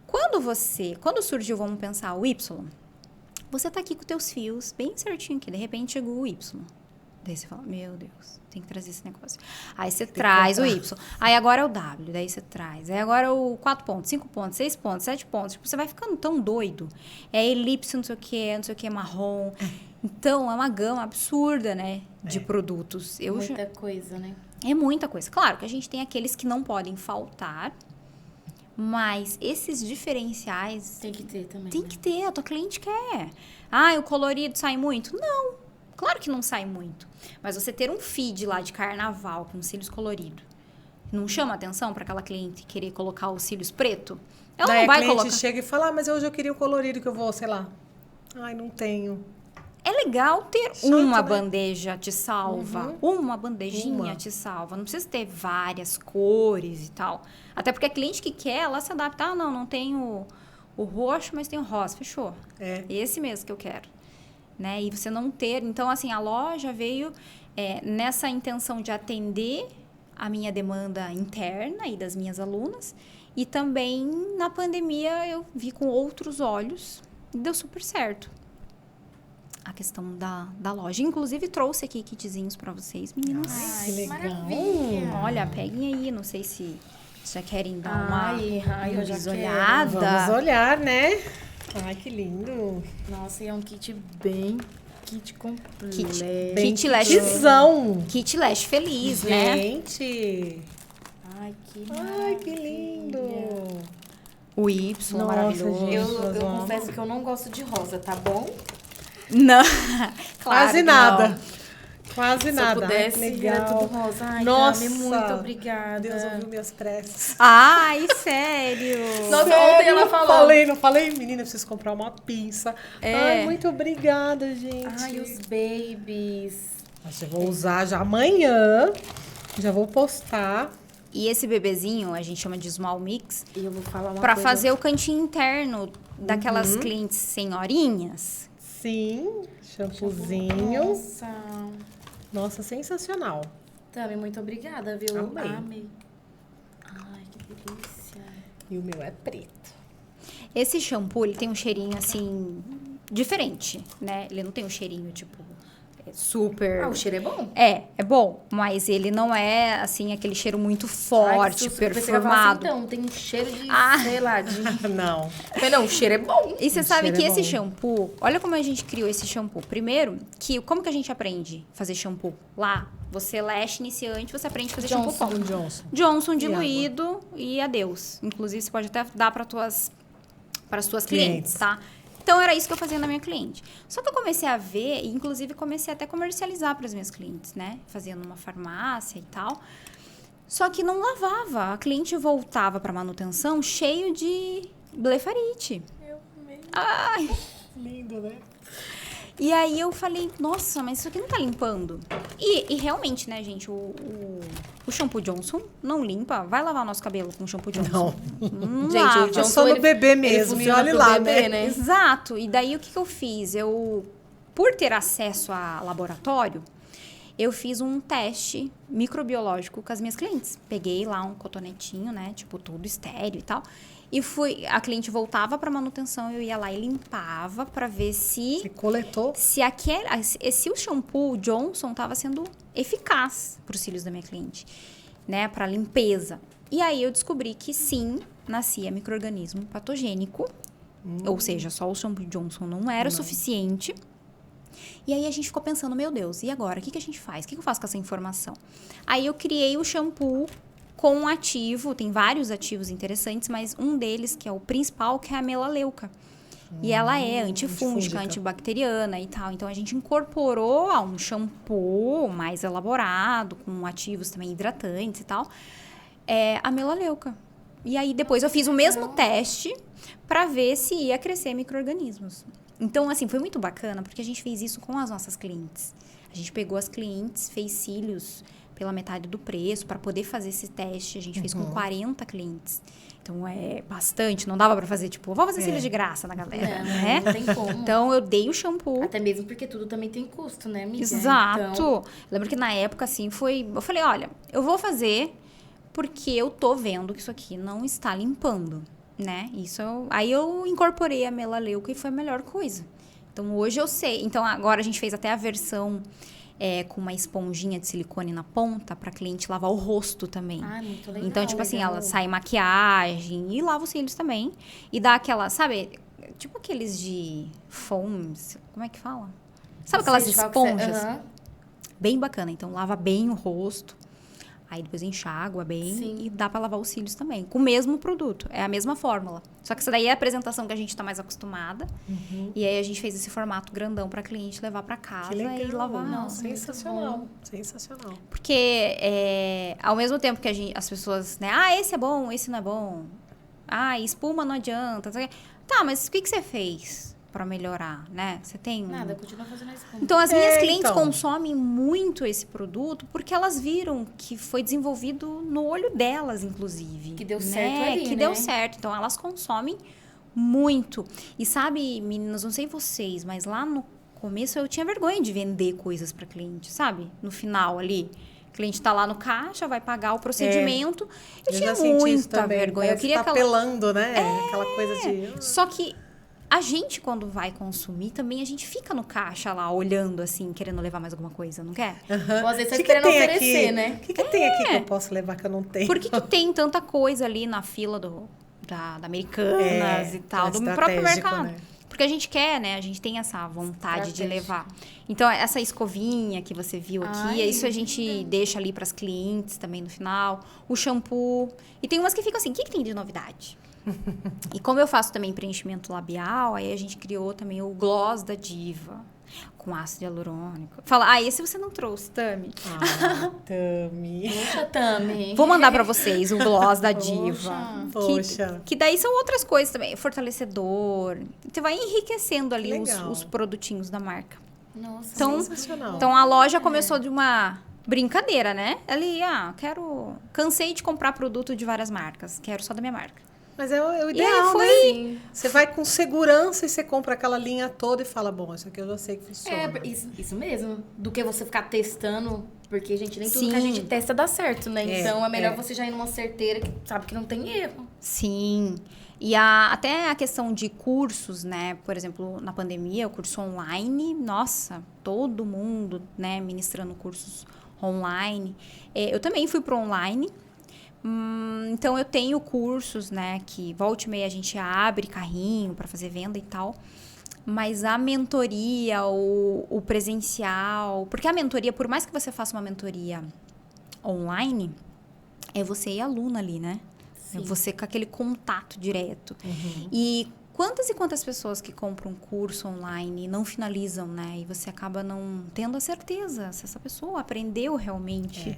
Quando surgiu, vamos pensar, o Y, você tá aqui com teus fios bem certinho aqui, de repente chegou o Y. Daí você fala, meu Deus, tem que trazer esse negócio. Aí você traz o Y. Aí agora é o W, daí você traz. Aí agora é o 4 pontos, 5 pontos, 6 pontos, 7 pontos. Tipo, você vai ficando tão doido. É elipse, não sei o que, marrom. Então, é uma gama absurda, né, de produtos. Muita coisa, né? É muita coisa. Claro que a gente tem aqueles que não podem faltar, mas esses diferenciais... Tem que ter também. Tem né? que ter, a tua cliente quer. O colorido sai muito? Não, claro que não sai muito. Mas você ter um feed lá de carnaval com cílios coloridos, não chama atenção para aquela cliente querer colocar os cílios preto? Ela Daí não vai a cliente colocar. chega e fala, mas hoje eu queria o colorido que eu vou, sei lá. Não tenho. É legal ter Chato, uma né? bandeja te salva. Uma bandejinha te salva. Não precisa ter várias cores e tal. Até porque a cliente que quer, ela se adapta. Não tenho o roxo, mas tenho o rosa. Fechou. Esse mesmo que eu quero. Né? E você não ter... Então, assim, a loja veio nessa intenção de atender a minha demanda interna e das minhas alunas. E também, na pandemia, eu vi com outros olhos. E deu super certo. A questão da loja. Inclusive, trouxe aqui kitzinhos pra vocês, meninas. Que legal. Maravilha. Olha, peguem aí. Não sei se já querem dar uma eu já bisolhada. Vamos olhar, né? Ai, que lindo. Nossa, e é um kit bem... Kit completo. Kit Lash. Kitzão. Kit Lash feliz, né? Gente. Ai, que Ai, que lindo. O Y, Nossa, maravilhoso. gente. Eu Vamos. confesso que eu não gosto de rosa, tá bom? Não, claro Quase que nada. não. Quase Se nada. eu pudesse, Ai, que era legal. tudo rosa. Ai, Nossa. Tami, muito obrigada. Deus ouviu minhas preces. Ai, sério. Nossa, Sério? ontem ela falou. Não falei, menina, eu preciso comprar uma pinça. Ai, muito obrigada, gente. Ai, os babies. Nossa, eu vou usar já amanhã. Já vou postar. E esse bebezinho, a gente chama de Small Mix, E eu vou falar uma pra coisa. fazer o cantinho interno daquelas clientes senhorinhas. Sim, shampoozinho. Nossa. Nossa, sensacional. Tami, muito obrigada, viu? Amei. Amei. Ai, que delícia. E o meu é preto. Esse shampoo, ele tem um cheirinho, assim, diferente, né? Ele não tem um cheirinho, tipo, super... Ah, o cheiro é bom? É bom, mas ele não é, assim, aquele cheiro muito forte, Ai, que susto. Eu pensei que ia falar perfumado. assim, então, tem um cheiro de, Ah. sei lá, de... Não. Mas não, o cheiro é bom. E você O sabe cheiro que é esse bom. shampoo, olha como a gente criou esse shampoo. Primeiro, como que a gente aprende a fazer shampoo? Lá, você lash iniciante, você aprende a fazer shampoo Johnson como? Johnson. Johnson E diluído e adeus. Inclusive, você pode até dar para as tuas clientes, tá? Então, era isso que eu fazia na minha cliente. Só que eu comecei a ver, e inclusive comecei até a comercializar para as minhas clientes, né? Fazia numa farmácia e tal. Só que não lavava. A cliente voltava para manutenção cheio de blefarite. Ai! Lindo, né? E aí eu falei, nossa, mas isso aqui não tá limpando. E realmente, né, gente, o shampoo Johnson não limpa. Vai lavar nosso cabelo com shampoo Johnson. Não Gente, o lava. É Johnson, só no ele- bebê ele mesmo. E funciona olha pro lá, bebê, né? Exato. E daí o que eu fiz? Por ter acesso a laboratório, eu fiz um teste microbiológico com as minhas clientes. Peguei lá um cotonetinho, né, tipo tudo estéreo e tal. E a cliente voltava para manutenção, eu ia lá e limpava para ver Você coletou. se o shampoo Johnson estava sendo eficaz para os cílios da minha cliente, né, para limpeza. E aí eu descobri que sim, nascia micro-organismo patogênico, ou seja, só o shampoo Johnson não era o suficiente. E aí a gente ficou pensando, meu Deus, e agora? O que a gente faz? O que eu faço com essa informação? Aí eu criei o shampoo com um ativo, tem vários ativos interessantes, mas um deles, que é o principal, que é a melaleuca. E ela é antifúngica, antibacteriana e tal. Então, a gente incorporou a um shampoo mais elaborado, com ativos também hidratantes e tal, a melaleuca. E aí, depois eu fiz o mesmo teste para ver se ia crescer micro-organismos. Então, assim, foi muito bacana, porque a gente fez isso com as nossas clientes. A gente pegou as clientes, fez cílios pela metade do preço para poder fazer esse teste. A gente fez com 40 clientes. Então, é bastante. Não dava para fazer, tipo, vou fazer cílios de graça na galera, né? Não tem como. Então, eu dei o shampoo. Até mesmo porque tudo também tem custo, né, amiga? Exato. Então, Lembro que na época, assim, eu falei, olha, eu vou fazer porque eu tô vendo que isso aqui não está limpando, né? Aí eu incorporei a melaleuca e foi a melhor coisa. Então, hoje eu sei. Então, agora a gente fez até a versão com uma esponjinha de silicone na ponta pra cliente lavar o rosto também. ah, muito legal. Então, tipo assim, legal. ela sai maquiagem e lava os cílios também. E dá aquela, sabe? Tipo aqueles de foams. Como é que fala? Sabe aquelas Vocês falam que você- esponjas? Aham. Bem bacana. Então, lava bem o rosto. Aí depois enxágua bem Sim. e dá pra lavar os cílios também. Com o mesmo produto. É a mesma fórmula. Só que essa daí é a apresentação que a gente tá mais acostumada. E aí a gente fez esse formato grandão pra cliente levar pra casa Que legal. e lavar. Nossa, muito Sensacional. Sensacional. Porque ao mesmo tempo que as pessoas, né? Ah, esse é bom, esse não é bom. Ah, espuma não adianta. Tá, mas o que você fez pra melhorar, né? Você tem Nada, continua fazendo a espuma. Então, as minhas clientes então. consomem muito esse produto porque elas viram que foi desenvolvido no olho delas, inclusive. Que deu né? certo ali, Que né? deu certo. Então, elas consomem muito. E sabe, meninas, não sei vocês, mas lá no começo eu tinha vergonha de vender coisas para cliente, sabe? No final ali. O cliente tá lá no caixa, vai pagar o procedimento. Eu tinha já senti isso muita também. vergonha. Eu Parece queria que tá apelando, né? Aquela coisa de... Só que a gente, quando vai consumir, também a gente fica no caixa lá, olhando assim, querendo levar mais alguma coisa, não quer? Ou às vezes tá Que esperando tem oferecer, aqui? né? O que tem aqui que eu posso levar que eu não tenho? Por que tem tanta coisa ali na fila da Americanas e tal, do próprio estratégico, mercado. né? Porque a gente quer, né? A gente tem essa vontade de Estratégia. levar. Então, essa escovinha que você viu aqui, Ai, isso a gente deixa ali para as clientes também no final. O shampoo. E tem umas que ficam assim, o que tem de novidade? E como eu faço também preenchimento labial, aí a gente criou também o gloss da Diva, com ácido hialurônico. Fala, esse você não trouxe, Tami. Tami. Poxa, Tami. Vou mandar pra vocês o gloss da Diva. Poxa. Que daí são outras coisas também. Fortalecedor. Você vai enriquecendo ali Legal. os produtinhos da marca. Nossa, Então, Sensacional. então a loja começou de uma brincadeira, né? Ali, cansei de comprar produto de várias marcas. Quero só da minha marca. Mas é o E aí ideal, foi. né? sim. Você vai com segurança e você compra aquela linha toda e fala, bom, isso aqui eu já sei que funciona. Isso mesmo. Do que você ficar testando, porque, gente, nem tudo Sim. que a gente testa dá certo, né? É, Então, é melhor é. você já ir numa certeira que sabe que não tem erro. Sim. E até a questão de cursos, né? Por exemplo, na pandemia, o curso online, nossa, todo mundo, né, ministrando cursos online. Eu também fui pro online. Então, eu tenho cursos, né, que volta e meia a gente abre carrinho para fazer venda e tal. Mas a mentoria, o presencial... Porque a mentoria, por mais que você faça uma mentoria online, é você e a aluna ali, né? É você com aquele contato direto. E quantas pessoas que compram um curso online e não finalizam, né? E você acaba não tendo a certeza se essa pessoa aprendeu realmente.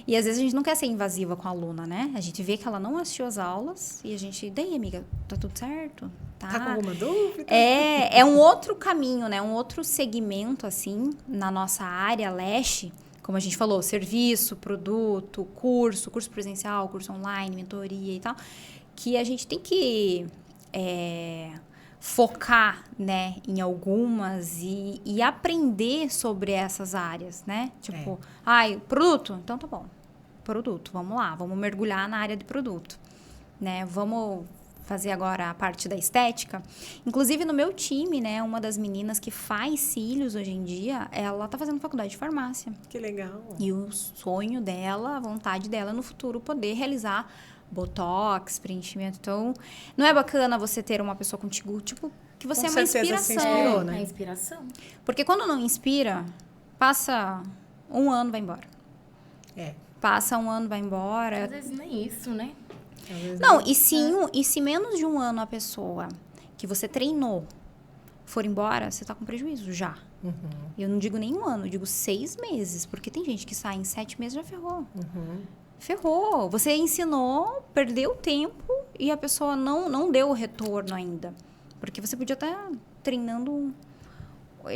E às vezes a gente não quer ser invasiva com a aluna, né? A gente vê que ela não assistiu às aulas e a gente... Daí, amiga, tá tudo certo? Tá com alguma dúvida? É um outro caminho, né? Um outro segmento, assim, na nossa área leste. Como a gente falou, serviço, produto, curso presencial, curso online, mentoria e tal. Que a gente tem que focar, né, em algumas e aprender sobre essas áreas, né? Tipo, produto? Então tá bom. Produto, vamos lá. Vamos mergulhar na área de produto, né? Vamos fazer agora a parte da estética. Inclusive, no meu time, né, uma das meninas que faz cílios hoje em dia, ela tá fazendo faculdade de farmácia. Que legal. E o sonho dela, a vontade dela no futuro, poder realizar botox, preenchimento. Então, não é bacana você ter uma pessoa contigo, tipo, que você Com é uma certeza se inspiração. inspirou, né? É inspiração. Porque quando não inspira, passa um ano, vai embora. Passa um ano, vai embora. Às vezes nem isso, né? Às vezes Não, e se menos de um ano a pessoa que você treinou for embora, você tá com prejuízo já. Eu não digo nem um ano, eu digo 6 meses. Porque tem gente que sai em 7 meses e já ferrou. Ferrou. Você ensinou, perdeu tempo e a pessoa não deu o retorno ainda. Porque você podia estar treinando...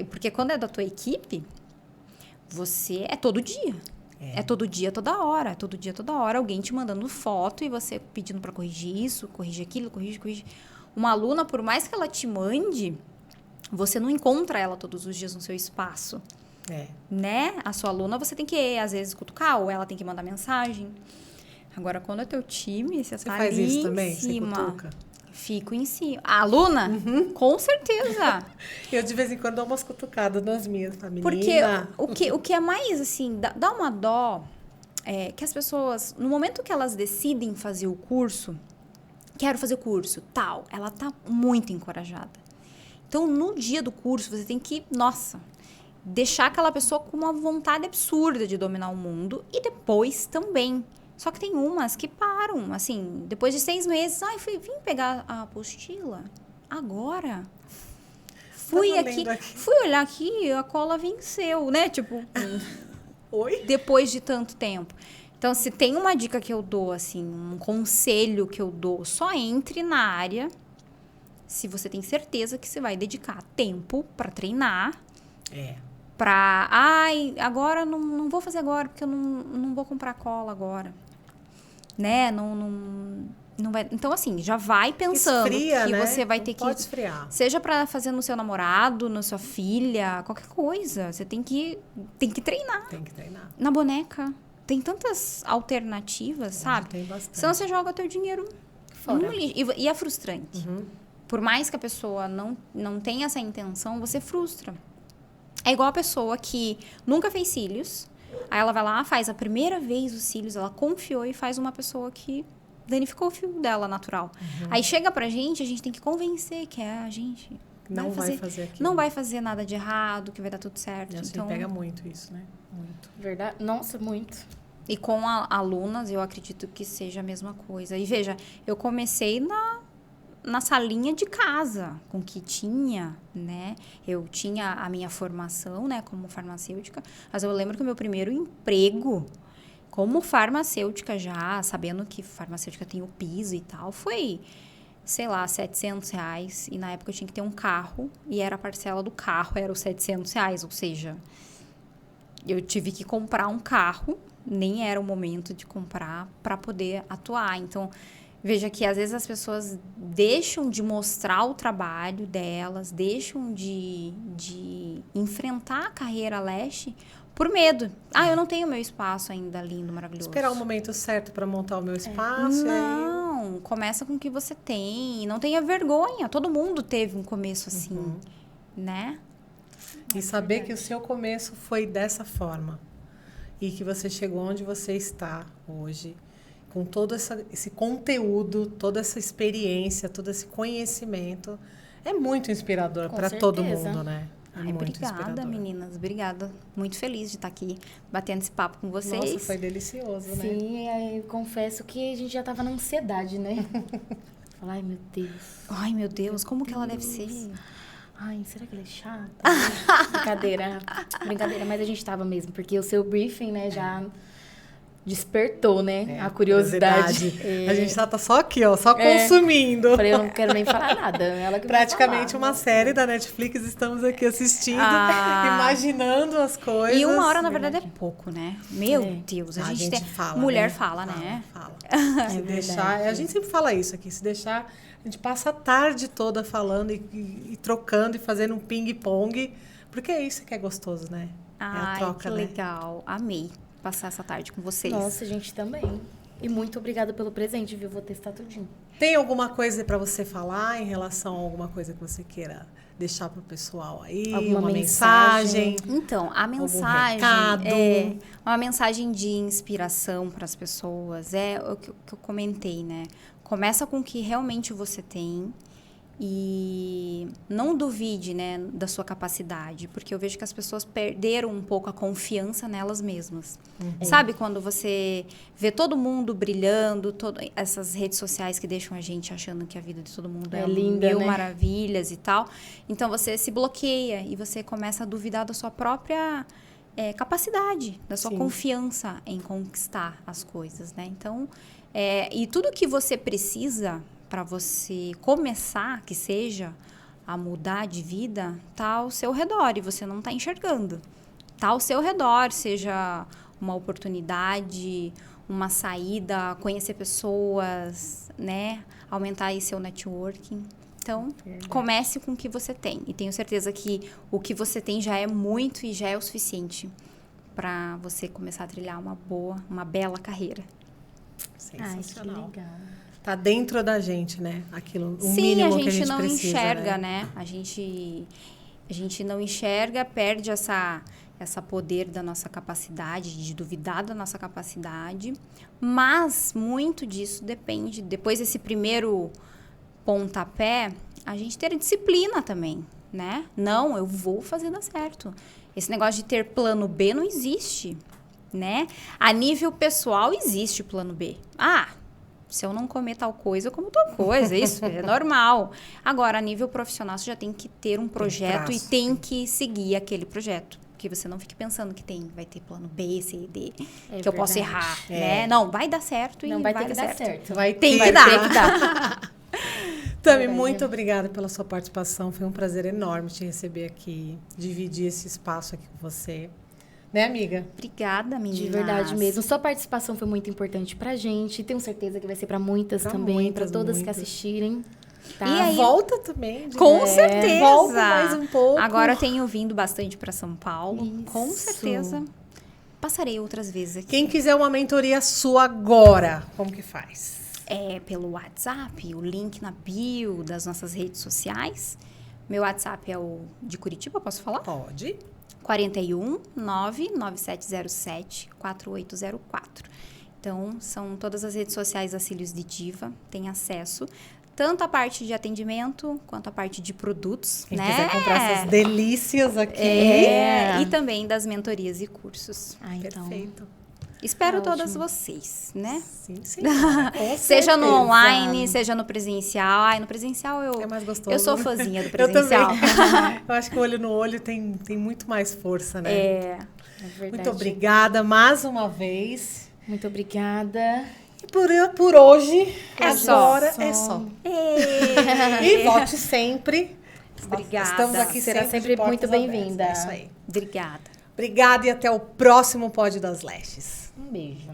Porque quando é da tua equipe, você é todo dia. É todo dia, toda hora. É todo dia, toda hora. Alguém te mandando foto e você pedindo para corrigir isso, corrigir aquilo, corrigir. Uma aluna, por mais que ela te mande, você não encontra ela todos os dias no seu espaço. Né? A sua aluna, você tem que, às vezes, cutucar, ou ela tem que mandar mensagem. Agora, quando é teu time, você tá faz ali isso em também? Você cima. cutuca? Fico em cima. A aluna? Com certeza. Eu, de vez em quando, dou umas cutucadas nas minhas famílias. Porque o que é mais, assim, dá uma dó que as pessoas, no momento que elas decidem fazer o curso, quero fazer o curso, tal, ela tá muito encorajada. Então, no dia do curso, você tem que, deixar aquela pessoa com uma vontade absurda de dominar o mundo e depois também. Só que tem umas que param, assim, depois de 6 meses, vim pegar a apostila agora. Fui olhar aqui, a cola venceu, né? Tipo, Oi? depois de tanto tempo. Então, se tem uma dica que eu dou, assim, um conselho que eu dou, só entre na área se você tem certeza que você vai dedicar tempo para treinar. Agora não vou fazer agora, porque eu não vou comprar cola agora. Né? Não vai. Então, assim, já vai pensando Esfria, que né? você vai Não ter pode que. esfriar. Seja para fazer no seu namorado, na sua filha, qualquer coisa. Você tem que treinar. Tem que treinar. Na boneca. Tem tantas alternativas, sabe? Tem bastante. Senão você joga o teu dinheiro Fora. no lixo. E é frustrante. Por mais que a pessoa não tenha essa intenção, você frustra. É igual a pessoa que nunca fez cílios. Aí ela vai lá, faz a primeira vez os cílios, ela confiou e faz uma pessoa que danificou o fio dela natural. Aí chega pra gente, a gente tem que convencer que a gente Não vai fazer aquilo. não vai fazer nada de errado, que vai dar tudo certo. E assim, Então, pega muito isso, né? Muito. Verdade? Nossa, muito. e com alunas, eu acredito que seja a mesma coisa. E veja, eu comecei na salinha de casa, com o que tinha, né? Eu tinha a minha formação, né, como farmacêutica, mas eu lembro que o meu primeiro emprego como farmacêutica já, sabendo que farmacêutica tem o piso e tal, foi, sei lá, R$700. E na época eu tinha que ter um carro, e era a parcela do carro, era os R$700. Ou seja, eu tive que comprar um carro, nem era o momento de comprar para poder atuar. Então, veja que às vezes as pessoas deixam de mostrar o trabalho delas, deixam de enfrentar a carreira leste por medo. Eu não tenho meu espaço ainda lindo, maravilhoso. Esperar o momento certo para montar o meu espaço. Não, começa com o que você tem. Não tenha vergonha. Todo mundo teve um começo assim, né? E saber que o seu começo foi dessa forma. E que você chegou onde você está hoje. Com todo esse conteúdo, toda essa experiência, todo esse conhecimento. É muito inspirador para todo mundo, né? Muito Obrigada, inspirador. meninas. Obrigada. Muito feliz de estar aqui batendo esse papo com vocês. Nossa, foi delicioso, né? Sim, aí eu confesso que a gente já tava na ansiedade, né? Falar, ai, meu Deus, Como que ela deve ser? ai, será que ele é chato? Brincadeira, mas a gente tava mesmo, porque o seu briefing, né, já despertou, né, a curiosidade. A gente tá só aqui, ó, só consumindo. Eu falei, eu não quero nem falar nada. Ela que vai Praticamente falar. uma série da Netflix, estamos aqui assistindo, imaginando as coisas. E 1 hora, na verdade, é pouco, né? Meu Deus, a gente tem... fala, Mulher né? fala, né? Fala. Se deixar, a gente sempre fala isso aqui, se deixar, a gente passa a tarde toda falando e trocando e fazendo um ping-pong, porque é isso que é gostoso, né? É a Ai, troca, que né? legal. Amei passar essa tarde com vocês. Nossa, a gente também. E muito obrigada pelo presente, viu? Vou testar tudinho. Tem alguma coisa para você falar em relação a alguma coisa que você queira deixar pro pessoal aí? Alguma uma mensagem? Então, a mensagem recado? é uma mensagem de inspiração para as pessoas. É o que eu comentei, né? Começa com o que realmente você tem e não duvide, né, da sua capacidade, porque eu vejo que as pessoas perderam um pouco a confiança nelas mesmas. Sabe quando você vê todo mundo brilhando, essas redes sociais que deixam a gente achando que a vida de todo mundo é linda, mil né? maravilhas e tal. Então você se bloqueia e você começa a duvidar da sua própria capacidade, da sua Sim. confiança em conquistar as coisas, né? Então, e tudo que você precisa para você começar, que seja a mudar de vida, tá ao seu redor e você não tá enxergando. Tá ao seu redor, seja uma oportunidade, uma saída, conhecer pessoas, né? Aumentar aí seu networking. Então, comece com o que você tem. E tenho certeza que o que você tem já é muito e já é o suficiente para você começar a trilhar uma bela carreira. Ai, que Sensacional. legal. Tá dentro da gente, né? Aquilo, o Sim, mínimo a que a gente gente não precisa, enxerga, né? A gente não enxerga, perde essa poder da nossa capacidade, de duvidar da nossa capacidade. Mas muito disso depende, depois desse primeiro pontapé, a gente ter disciplina também, né? Não, eu vou fazer dar certo. Esse negócio de ter plano B não existe, né? A nível pessoal existe plano B. Se eu não comer tal coisa, eu como tal coisa. Isso é normal. Agora, a nível profissional, você já tem que ter um projeto e tem que seguir aquele projeto. Que você não fique pensando que vai ter plano B, C, D, que eu posso errar, né? Não, vai dar certo e Não vai ter que dar certo. Tem que dar. Tami, muito obrigada pela sua participação. Foi um prazer enorme te receber aqui, dividir esse espaço aqui com você. Né, amiga? Obrigada, meninas. De verdade mesmo. Sua participação foi muito importante pra gente. Tenho certeza que vai ser pra muitas Pra também, muitas, pra todas que muitas. assistirem. Tá? E aí- Volta também. Com certeza. Volta mais um pouco. Agora eu tenho vindo bastante para São Paulo. Isso. Com certeza. Passarei outras vezes aqui. Quem quiser uma mentoria sua agora, como que faz? Pelo WhatsApp, o link na bio das nossas redes sociais. Meu WhatsApp é o de Curitiba, posso falar? Pode. 41 99707 4804. Então, são todas as redes sociais da Cílios de Diva, tem acesso. Tanto a parte de atendimento, quanto a parte de produtos, Quem né? quiser comprar essas delícias aqui. E também das mentorias e cursos. Ah, então. Perfeito. Espero todas vocês, né? Sim, sim. Com Seja no certeza. online, seja no presencial. Ai, no presencial É mais gostoso. eu sou fãzinha do Eu também. presencial. Eu acho que o olho no olho tem muito mais força, né? É, É verdade. Muito obrigada mais uma vez. Muito obrigada. E por hoje, É só. agora é só. E volte sempre. Obrigada. Estamos aqui Será sempre, sempre de portas muito bem-vinda. abertas. É isso aí. Obrigada. Obrigada e até o próximo Pod das Lestes. Um beijo.